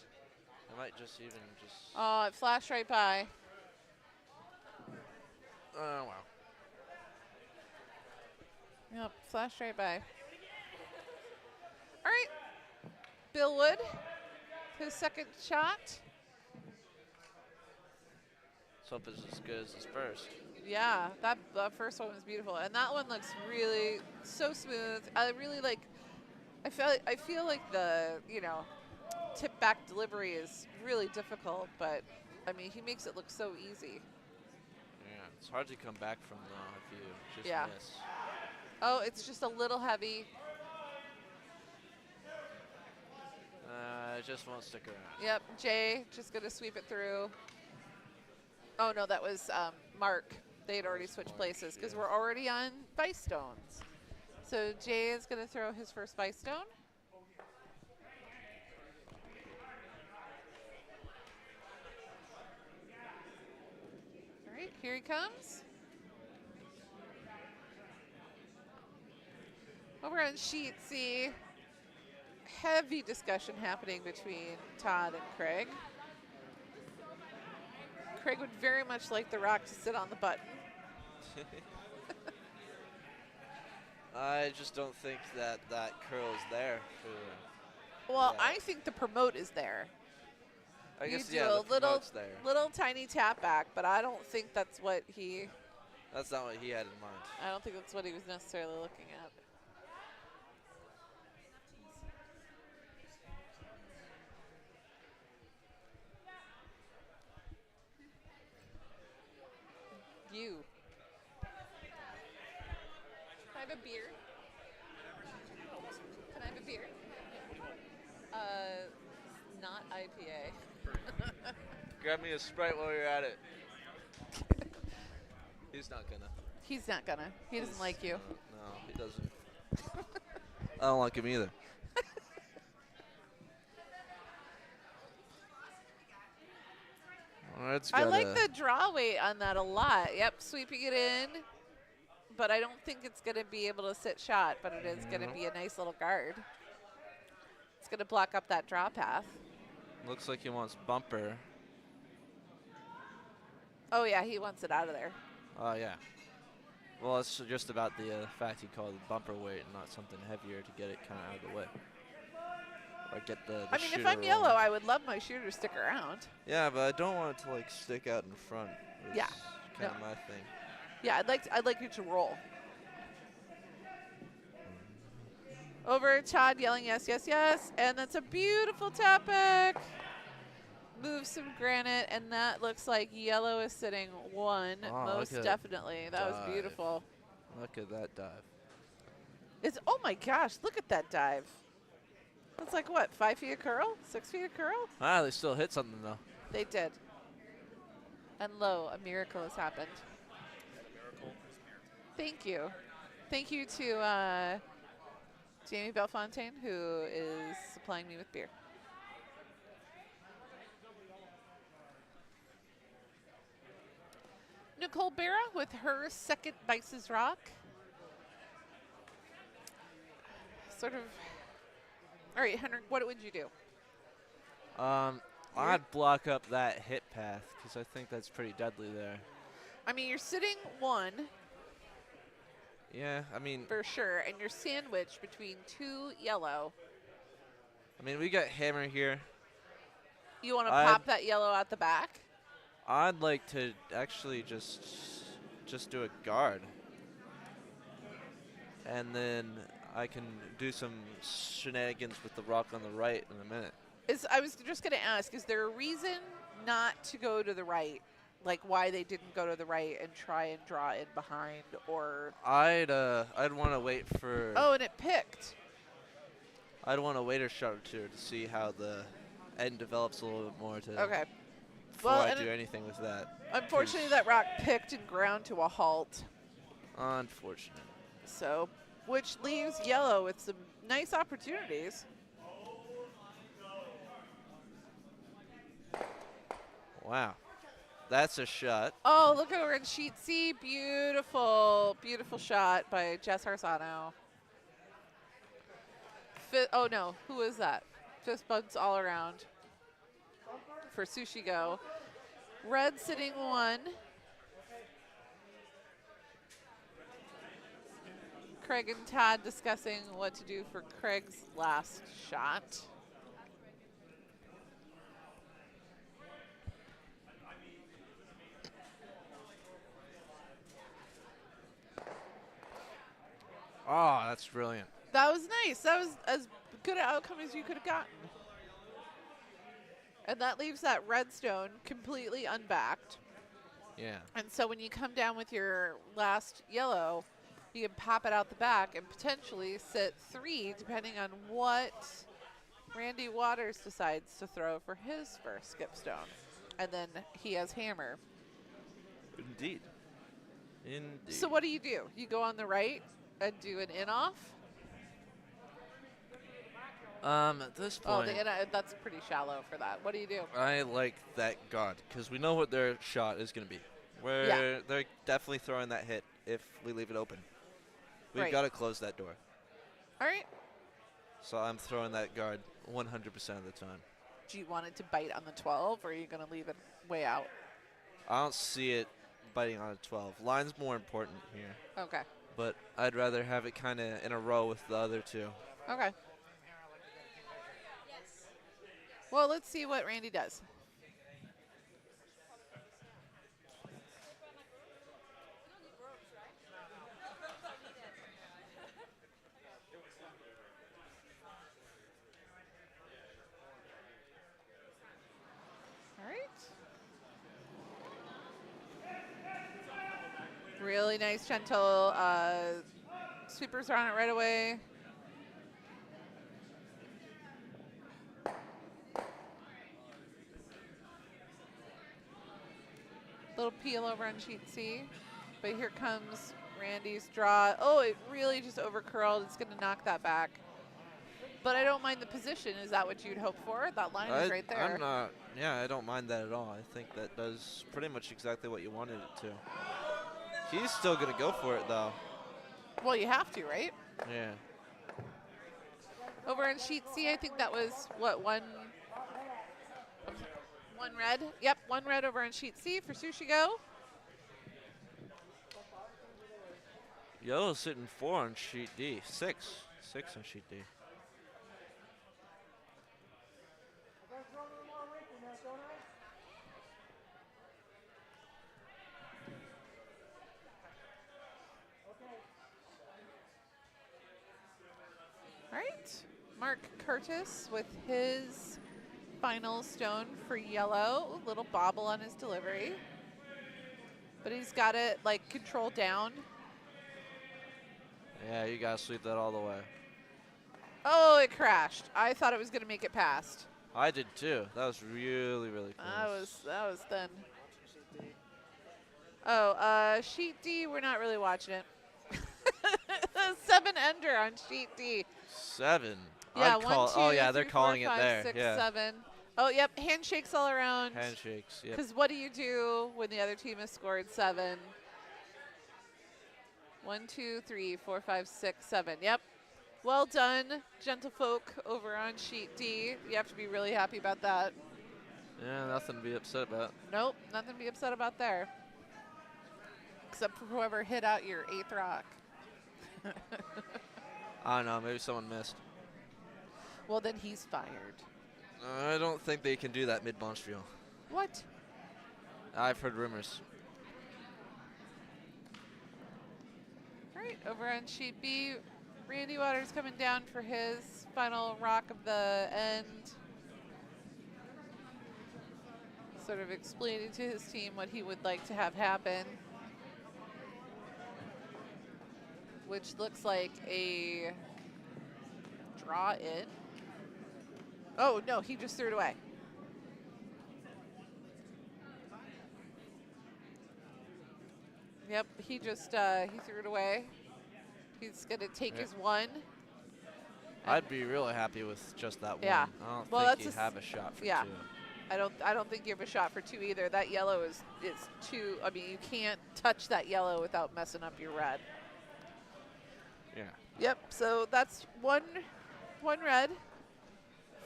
I might just even just. Oh, it flashed right by. Oh wow. Yep, flashed right by. All right. Bill Wood, his second shot. Let's hope it's as good as his first. Yeah, that first one was beautiful, and that one looks really so smooth. I really like. I feel like the tip back delivery is really difficult, but I mean he makes it look so easy. Yeah, it's hard to come back from though if you just Yeah. miss. Oh, it's just a little heavy. It just won't stick around. Yep, Jay just gonna sweep it through. Oh no, that was Mark. They had already switched Mark, places because yeah. we're already on vice stones. So Jay is gonna throw his first vice stone. All right, here he comes. Over on sheet C, heavy discussion happening between Todd and Craig. Craig would very much like the rock to sit on the button. I just don't think that curl is there. Well, Yeah. I think the promote is there. I You guess do yeah, a the little, promote's there. little tiny tap back, but I don't think that's what That's not what he had in mind. I don't think that's what he was necessarily looking at. You. Can I have a beer? Can I have a beer? Not IPA. Grab me a Sprite while you're at it. He's not gonna. He's not gonna. He doesn't like you. No, he doesn't. I don't like him either. I like the draw weight on that a lot. Yep, sweeping it in. But I don't think it's going to be able to sit shot, but it is going to be a nice little guard. It's going to block up that draw path. Looks like he wants bumper. Oh, yeah, he wants it out of there. Oh, yeah. Well, it's just about the fact he called it bumper weight and not something heavier to get it kind of out of the way. Or get the I mean, if I'm yellow, I would love my shooter to stick around. Yeah, but I don't want it to, like, stick out in front. It's yeah. kind of my thing. Yeah, I'd like you to roll. Over, Todd yelling yes, yes, yes. And that's a beautiful tap back. Move some granite, and that looks like yellow is sitting one. Most definitely. That was beautiful. Look at that dive. Oh my gosh, look at that dive. That's like what, 5 feet of curl? 6 feet of curl? Ah, they still hit something though. They did. And lo, a miracle has happened. Thank you. Thank you to Jamie Belfontaine, who is supplying me with beer. Nicole Barra with her second Vice's Rock. Sort of. All right, Henrik, what would you do? I'd block up that hit path because I think that's pretty deadly there. I mean, you're sitting one. Yeah, I mean. For sure, and you're sandwiched between 2 yellow. I mean, we got hammer here. You want to pop that yellow out the back? I'd like to actually just do a guard. And then I can do some shenanigans with the rock on the right in a minute. I was just going to ask, is there a reason not to go to the right? Like why they didn't go to the right and try and draw in behind, or? I'd want to wait for. Oh, and it picked. I'd want to wait a shot or two to see how the end develops a little bit more to. Okay. Before I do anything with that. Unfortunately, that rock picked and ground to a halt. Unfortunate. So, which leaves yellow with some nice opportunities. Wow. That's a shot. Oh, look over in sheet C. Beautiful, beautiful shot by Jess Harsono. Oh, no. Who is that? Fist bumps all around for Sushi Go. Red sitting one. Craig and Todd discussing what to do for Craig's last shot. Oh, that's brilliant. That was nice. That was as good an outcome as you could have gotten. And that leaves that redstone completely unbacked. Yeah. And so when you come down with your last yellow, you can pop it out the back and potentially sit 3, depending on what Randy Waters decides to throw for his first skipstone. And then he has hammer. Indeed. Indeed. So what do? You go on the right and do an in-off? At this point, that's pretty shallow for that. What do you do? I like that guard because we know what their shot is going to be. They're definitely throwing that hit if we leave it open. We've got to close that door. All right. So I'm throwing that guard 100% of the time. Do you want it to bite on the 12, or are you going to leave it way out? I don't see it biting on a 12. Line's more important here. Okay. But I'd rather have it kind of in a row with the other two. Okay. Well, let's see what Randy does. All right. Really nice, gentle sweepers are on it right away. Little peel over on sheet C. But here comes Randy's draw. Oh, it really just overcurled. It's going to knock that back. But I don't mind the position. Is that what you'd hope for? That line is right there. I'm not. Yeah, I don't mind that at all. I think that does pretty much exactly what you wanted it to. He's still going to go for it, though. Well, you have to, right? Yeah. Over on sheet C, I think that was, what, one red? Yep, one red over on sheet C for Sushi Go. Yellow's sitting 4 on sheet D. 6 on sheet D. All right, Mark Curtis with his final stone for yellow. A little bobble on his delivery. But he's got it, like, controlled down. Yeah, you got to sweep that all the way. Oh, it crashed. I thought it was going to make it past. I did, too. That was really, really close. That was thin. Oh, sheet D, we're not really watching it. 7 under on sheet D. 7. Yeah, I'd 1, 2, oh, yeah, they're 3, 4, calling 5, it there. 6, yeah. 7. Oh, yep, handshakes all around. Handshakes, yep. Because what do you do when the other team has scored 7? 1, 2, 3, 4, 5, 6, 7. Yep. Well done, gentlefolk over on sheet D. You have to be really happy about that. Yeah, nothing to be upset about. Nope, nothing to be upset about there. Except for whoever hit out your 8th rock. I don't know, maybe someone missed. Well, then he's fired. I don't think they can do that mid-launch field. What? I've heard rumors. All right, over on sheet B, Randy Waters coming down for his final rock of the end. Sort of explaining to his team what he would like to have happen. Which looks like a draw in. Oh, no, he just threw it away. Yep, he just he threw it away. He's going to take his 1. I'd be really happy with just that 1. Yeah. I don't Well, think you have a shot for 2. I don't think you have a shot for 2 either. That yellow is too, I mean, you can't touch that yellow without messing up your red. Yeah. Yep, so that's one red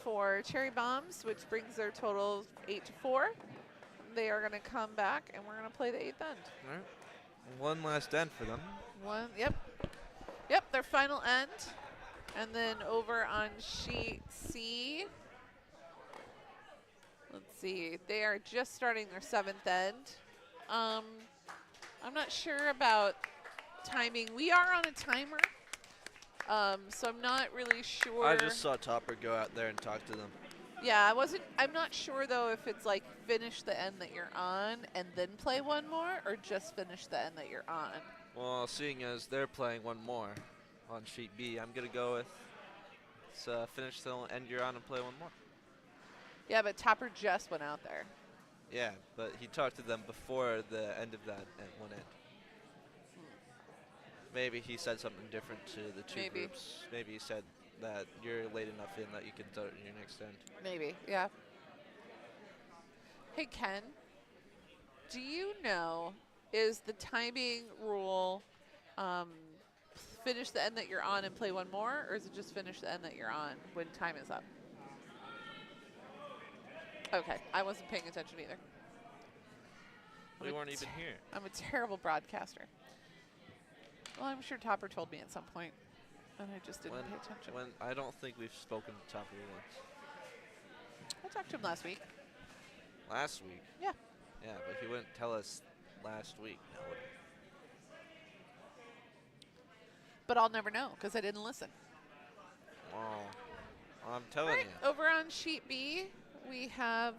for Cherry Bombs, which brings their total 8-4. They are going to come back, and we're going to play the 8th end. All right. One last end for them. Yep, their final end. And then over on sheet C, let's see, they are just starting their 7th end. I'm not sure about timing. We are on a timer, so I'm not really sure. I just saw Topper go out there and talk to them. Yeah, I'm not sure though if it's like finish the end that you're on and then play one more, or just finish the end that you're on. Well, seeing as they're playing one more on sheet B, I'm gonna go with finish the end you're on and play one more. Yeah, but Topper just went out there. Yeah, but he talked to them before the end of that one end. Maybe he said something different to the two groups. Maybe he said that you're late enough in that you can start in your next end. Maybe, yeah. Hey, Ken, do you know, is the timing rule finish the end that you're on and play one more, or is it just finish the end that you're on when time is up? Okay, I wasn't paying attention either. We weren't even here. I'm a terrible broadcaster. Well, I'm sure Topper told me at some point, and I just didn't pay attention. I don't think we've spoken to Topper once. I talked to him last week. Last week? Yeah. Yeah, but he wouldn't tell us last week. No. But I'll never know because I didn't listen. Oh, I'm telling you. Over on sheet B, we have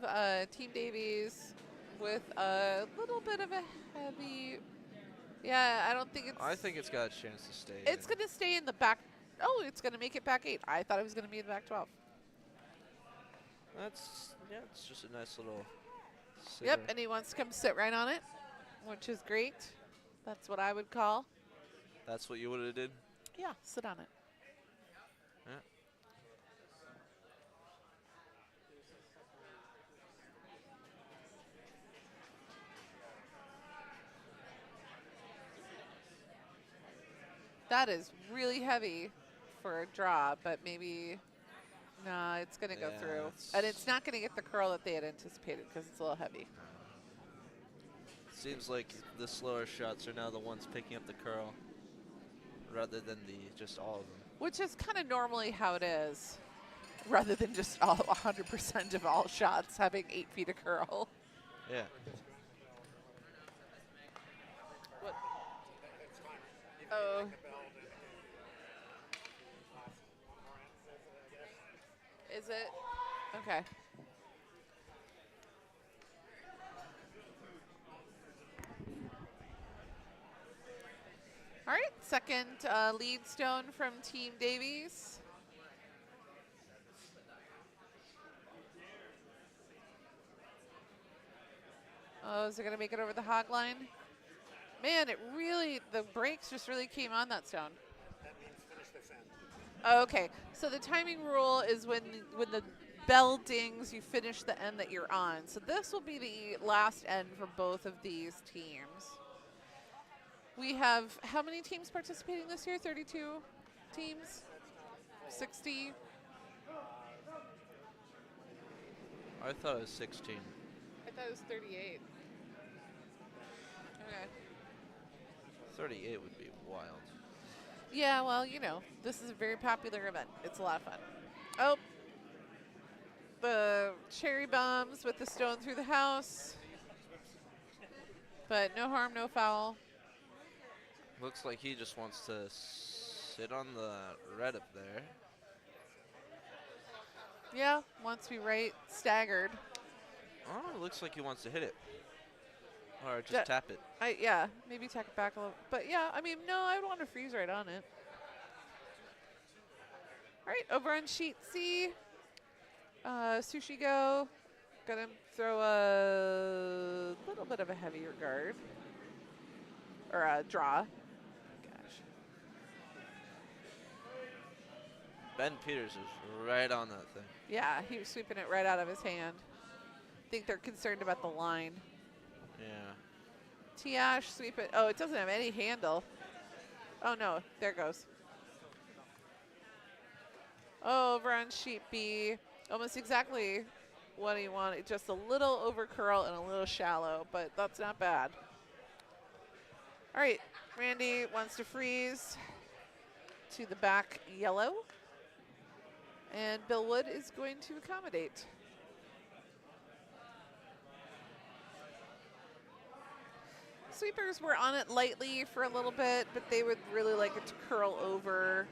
Team Davies with a little bit of a heavy. Yeah, I don't think it's. I think it's got a chance to stay. It's going to stay in the back. Oh, it's going to make it back 8. I thought it was going to be in the back 12. It's just a nice little. Yep, and he wants to come sit right on it, which is great. That's what I would call. That's what you would have did? Yeah, sit on it. Yeah. That is really heavy for a draw, but maybe, no, it's going to go through. And it's not going to get the curl that they had anticipated because it's a little heavy. Seems like the slower shots are now the ones picking up the curl rather than just all of them. Which is kind of normally how it is, rather than just all 100% of all shots having 8 feet of curl. Yeah. What? Oh. Is it? Okay. All right, second lead stone from Team Davies. Oh, is it going to make it over the hog line? Man, it really, the brakes just really came on that stone. That means finish this end. Oh, okay, so the timing rule is when the bell dings, you finish the end that you're on. So this will be the last end for both of these teams. We have how many teams participating this year? 32 teams? 60? I thought it was 16. I thought it was 38. Okay. 38 would be wild. Yeah, well, you know, this is a very popular event. It's a lot of fun. Oh, the cherry bombs with the stone through the house. But no harm, no foul. Looks like he just wants to sit on the red up there. Yeah, wants to be right staggered. Oh, it looks like he wants to hit it. Or just tap it. Yeah, maybe tack it back a little. But yeah, I mean, no, I would want to freeze right on it. All right, over on sheet C, Sushi go. Gonna throw a little bit of a heavier guard. Or a draw. Gosh. Ben Peters is right on that thing. Yeah, he was sweeping it right out of his hand. I think they're concerned about the line. Yeah. Tiyash, sweep it. Oh, it doesn't have any handle. Oh, no. There it goes. Oh, over on sheet B. Almost exactly what he wanted. Just a little over curl and a little shallow, but that's not bad. All right. Randy wants to freeze to the back yellow. And Bill Wood is going to accommodate. Sweepers were on it lightly for a little bit, but they would really like it to curl over.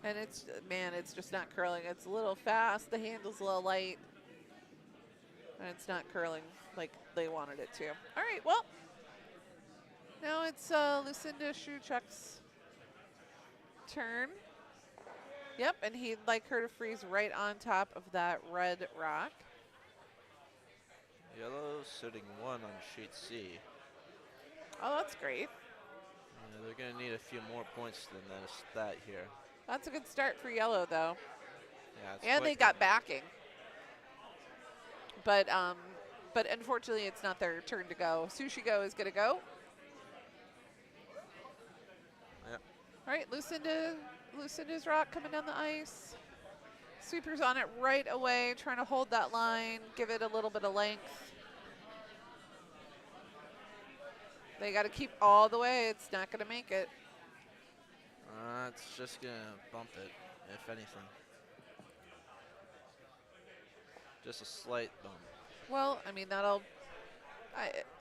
And it's, man, it's just not curling. It's a little fast. The handle's a little light. And it's not curling like they wanted it to. All right, well, now it's Lucinda Shuchuk's turn. Yep, and he'd like her to freeze right on top of that red rock. Yellow sitting 1 on sheet C. Oh, that's great. Yeah, they're going to need a few more points than that here. That's a good start for yellow, though. Yeah, and they got backing. But unfortunately, it's not their turn to go. Sushi Go is going to go. Yep. All right, Lucinda's rock coming down the ice. Sweeper's on it right away, trying to hold that line, give it a little bit of length. They got to keep all the way. It's not going to make it. It's just going to bump it, if anything. Just a slight bump. Well, I mean,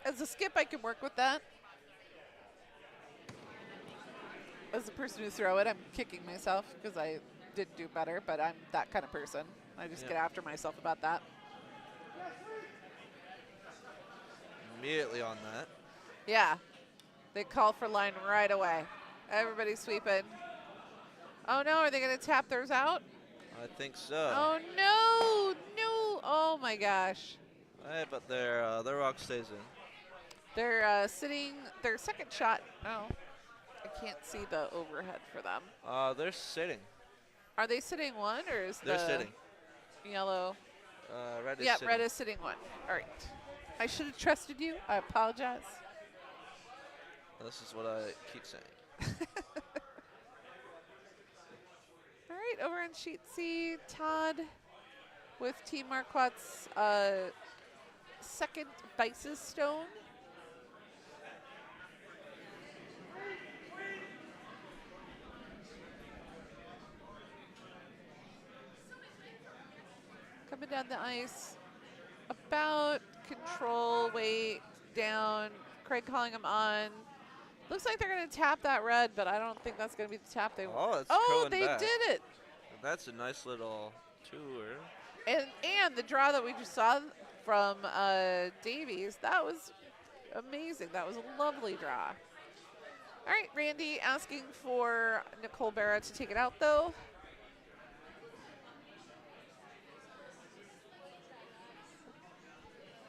as a skip, I can work with that. As the person who throw it, I'm kicking myself because I did do better, but I'm that kind of person. I just get after myself about that. Immediately on that. Yeah. They call for line right away. Everybody's sweeping. Oh, no. Are they going to tap theirs out? I think so. Oh, no. No. Oh, my gosh. But their rock stays in. They're sitting. Their second shot. Oh, I can't see the overhead for them. They're sitting. Are they sitting one or is They're the sitting. yellow? Red is Yeah, sitting. red is sitting one. All right. I should have trusted you. I apologize. This is what I keep saying. All right, over on sheet C, Todd with Team Markwart's second Bice's stone. Coming down the ice, about control, weight, down. Craig calling him on. Looks like they're going to tap that red, but I don't think that's going to be the tap they want. It's Oh, curling they back. did it. That's a nice little tour. And the draw that we just saw from Davies, that was amazing. That was a lovely draw. All right, Randy asking for Nicole Barra to take it out, though.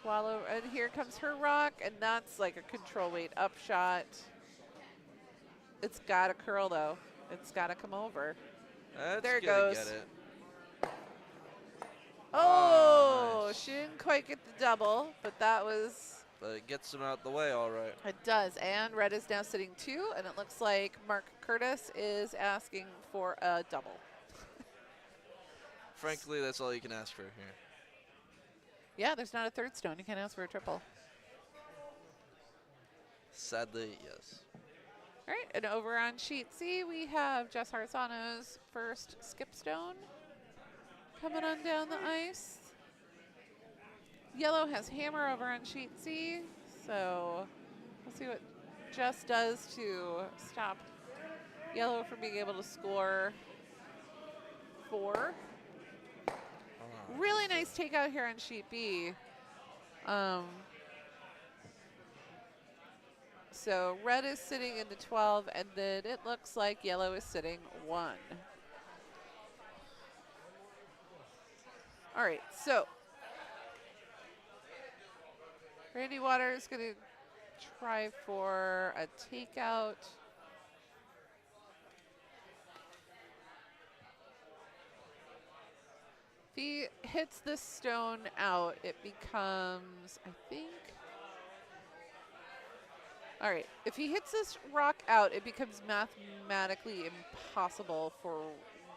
And here comes her rock, and that's like a control weight up shot. It's got to curl, though. It's got to come over. There it goes. Get it. Oh, Nice. she didn't quite get the double, but that was... But it gets them out the way all right. It does, and red is now sitting 2, and it looks like Mark Curtis is asking for a double. Frankly, that's all you can ask for here. Yeah, there's not a third stone. You can't ask for a triple. Sadly, yes. All right, and over on sheet C, we have Jess Harsono's first skip stone coming on down the ice. Yellow has hammer over on sheet C, so we'll see what Jess does to stop yellow from being able to score 4. Really nice takeout here on sheet B. So red is sitting in the 12, and then it looks like yellow is sitting 1. All right, so Randy Waters going to try for a takeout. If he hits this stone out, it becomes, I think, all right, if he hits this rock out, it becomes mathematically impossible for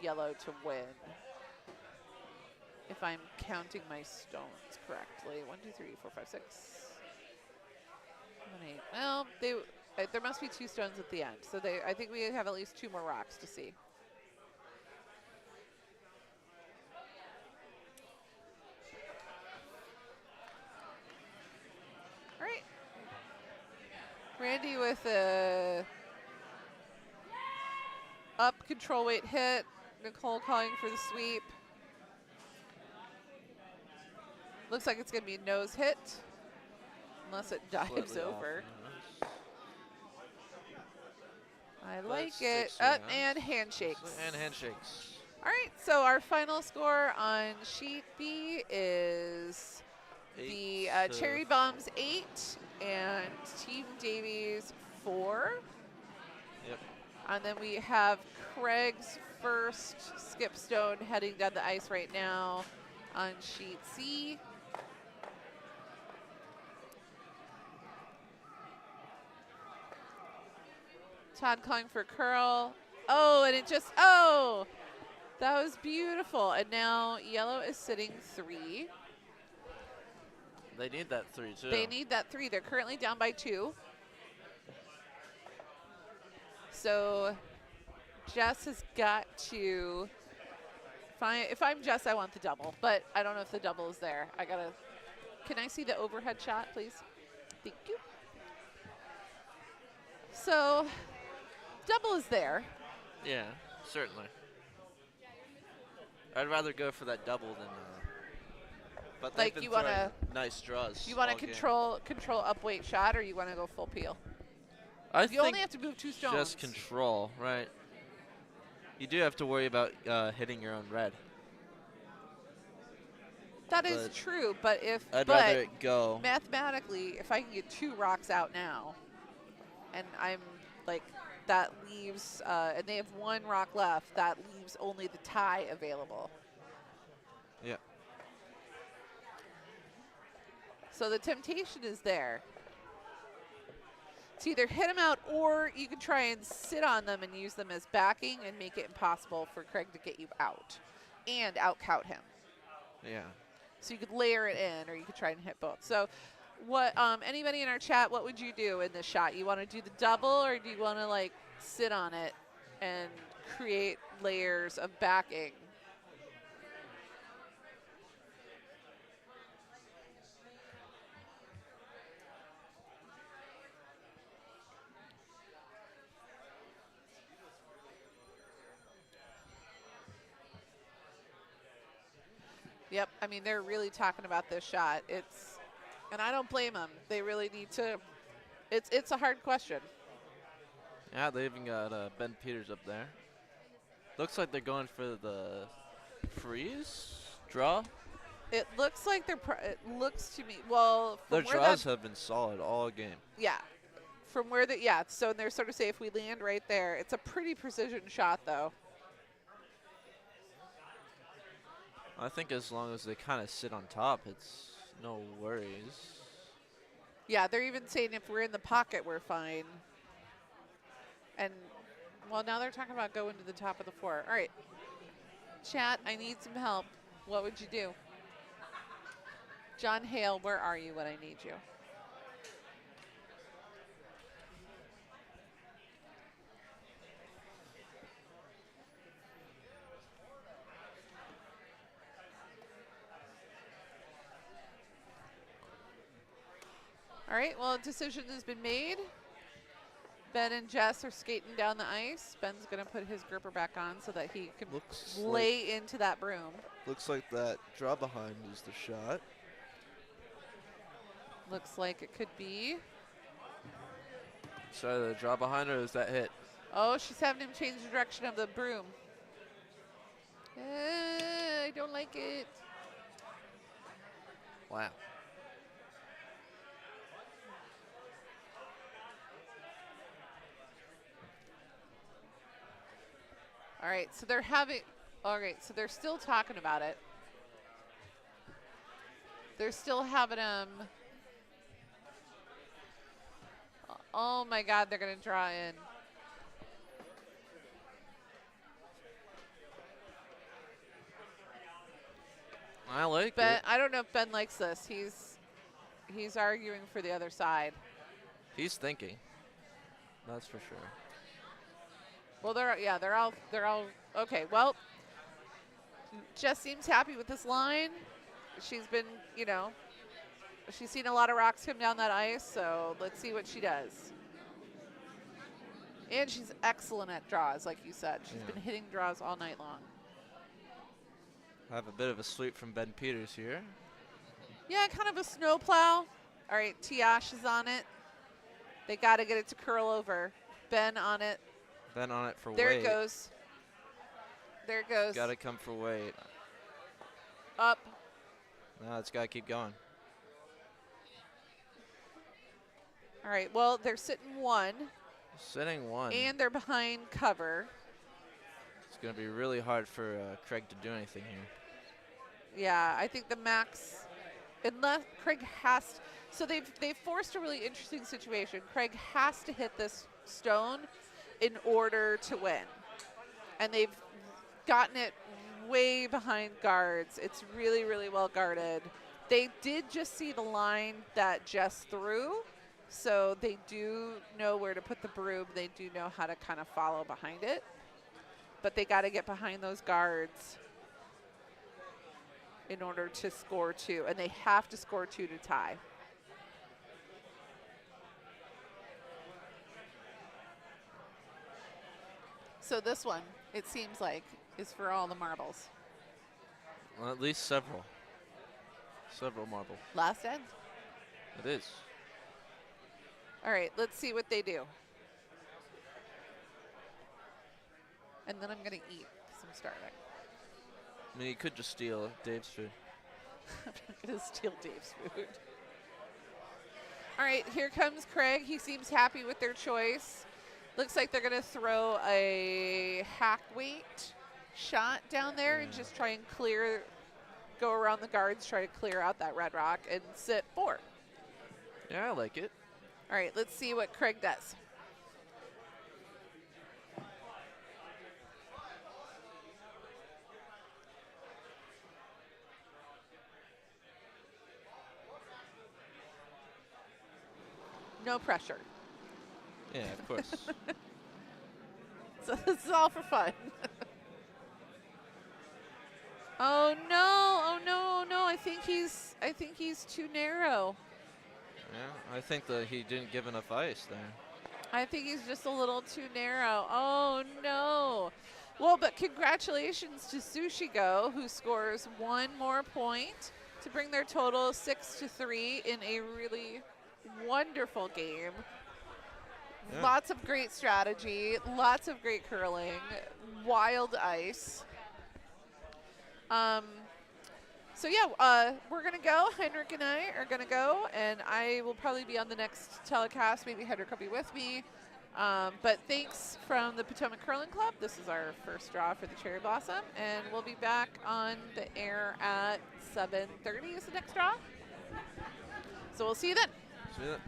yellow to win. If I'm counting my stones correctly. 1, 2, 3, 4, 5, 6, 7, 8. Well, there must be 2 stones at the end. So I think we have at least 2 more rocks to see. All right. Randy with a up control weight hit. Nicole calling for the sweep. Looks like it's going to be a nose hit, unless it dives Slightly over. off. I like That's it. 6 Up rounds. and handshakes. And handshakes. All right, so our final score on sheet B is the 8 Cherry Bombs 8 and Team Davies 4. Yep. And then we have Craig's first skip stone heading down the ice right now on sheet C. Todd calling for curl. Oh, and it just, oh, that was beautiful. And now yellow is sitting 3. They need that 3 too. They need that 3. They're currently down by 2. So Jess has got to find, if I'm Jess, I want the double, but I don't know if the double is there. Can I see the overhead shot, please? Thank you. So double is there. Yeah, certainly. I'd rather go for that double than. But Like, they've you been wanna- throwing nice draws. You want all to game. control up weight shot, or you want to go full peel? I You think only have to move 2 stones. just control, right? You do have to worry about hitting your own red. That is true, but I'd rather it go. Mathematically, if I can get 2 rocks out now, and I'm like, that leaves, and they have 1 rock left, that leaves only the tie available. Yeah. So the temptation is there. It's either hit them out, or you can try and sit on them and use them as backing and make it impossible for Craig to get you out and out-count him. Yeah. So you could layer it in, or you could try and hit both. So what, anybody in our chat, what would you do in this shot? You want to do the double, or do you want to like sit on it and create layers of backing? Yep, I mean, they're really talking about this shot. And I don't blame them. They really need to, it's a hard question. Yeah, they even got Ben Peters up there. Looks like they're going for the freeze draw. It looks like it looks to me, well, Their draws have been solid all game. Yeah, from where so they're sort of say if we land right there, it's a pretty precision shot though. I think as long as they kind of sit on top, it's no worries. Yeah, they're even saying if we're in the pocket, we're fine. And, well, now they're talking about going to the top of the 4. All right, chat, I need some help. What would you do? John Hale, where are you when I need you? All right, well, a decision has been made. Ben and Jess are skating down the ice. Ben's going to put his gripper back on so that he can lay into that broom. Looks like that draw behind is the shot. Looks like it could be. So the draw behind, or is that hit? Oh, she's having him change the direction of the broom. I don't like it. Wow. All right, so they're having, all right, so they're still talking about it. They're still having them. Oh my God, they're going to draw in. I like Ben, it. I don't know if Ben likes this. He's arguing for the other side. He's thinking. That's for sure. Well, they're all okay. Well, Jess seems happy with this line. She's been, she's seen a lot of rocks come down that ice, so let's see what she does. And she's excellent at draws, like you said. She's been hitting draws all night long. I have a bit of a sweep from Ben Peters here. Yeah, kind of a snowplow. All right, Tiyash is on it. They got to get it to curl over. Ben on it. Ben on it for weight. There it goes. There it goes. Got to come for weight. Up. Now it's got to keep going. All right, well, they're sitting 1. Sitting 1. And they're behind cover. It's going to be really hard for Craig to do anything here. Yeah, I think the max, unless Craig has, so they've forced a really interesting situation. Craig has to hit this stone in order to win. And they've gotten it way behind guards. It's really, really well guarded. They did just see the line that Jess threw, so they do know where to put the broom. They do know how to kind of follow behind it. But they got to get behind those guards in order to score 2. And they have to score 2 to tie. So this one, it seems like, is for all the marbles. Well, at least several. Several marbles. Last end. It is. All right, let's see what they do. And then I'm going to eat because I'm starving. I mean, you could just steal Dave's food. I'm not going to steal Dave's food. All right, here comes Craig. He seems happy with their choice. Looks like they're going to throw a hack weight shot down there and just try and go around the guards, try to clear out that red rock and sit 4. Yeah, I like it. All right, let's see what Craig does. No pressure. Yeah, of course. So this is all for fun. Oh no! Oh no! No! I think he's too narrow. Yeah, I think that he didn't give enough ice there. I think he's just a little too narrow. Oh no! Well, but congratulations to Sushi Go, who scores 1 more point to bring their total 6-3 in a really wonderful game. Yeah. Lots of great strategy, lots of great curling, wild ice. So yeah, we're gonna go. Henrik and I are gonna go, and I will probably be on the next telecast. Maybe Henrik will be with me. But thanks from the Potomac Curling Club. This is our first draw for the Cherry Blossom, and we'll be back on the air at 7:30 is the next draw. So we'll see you then. See that?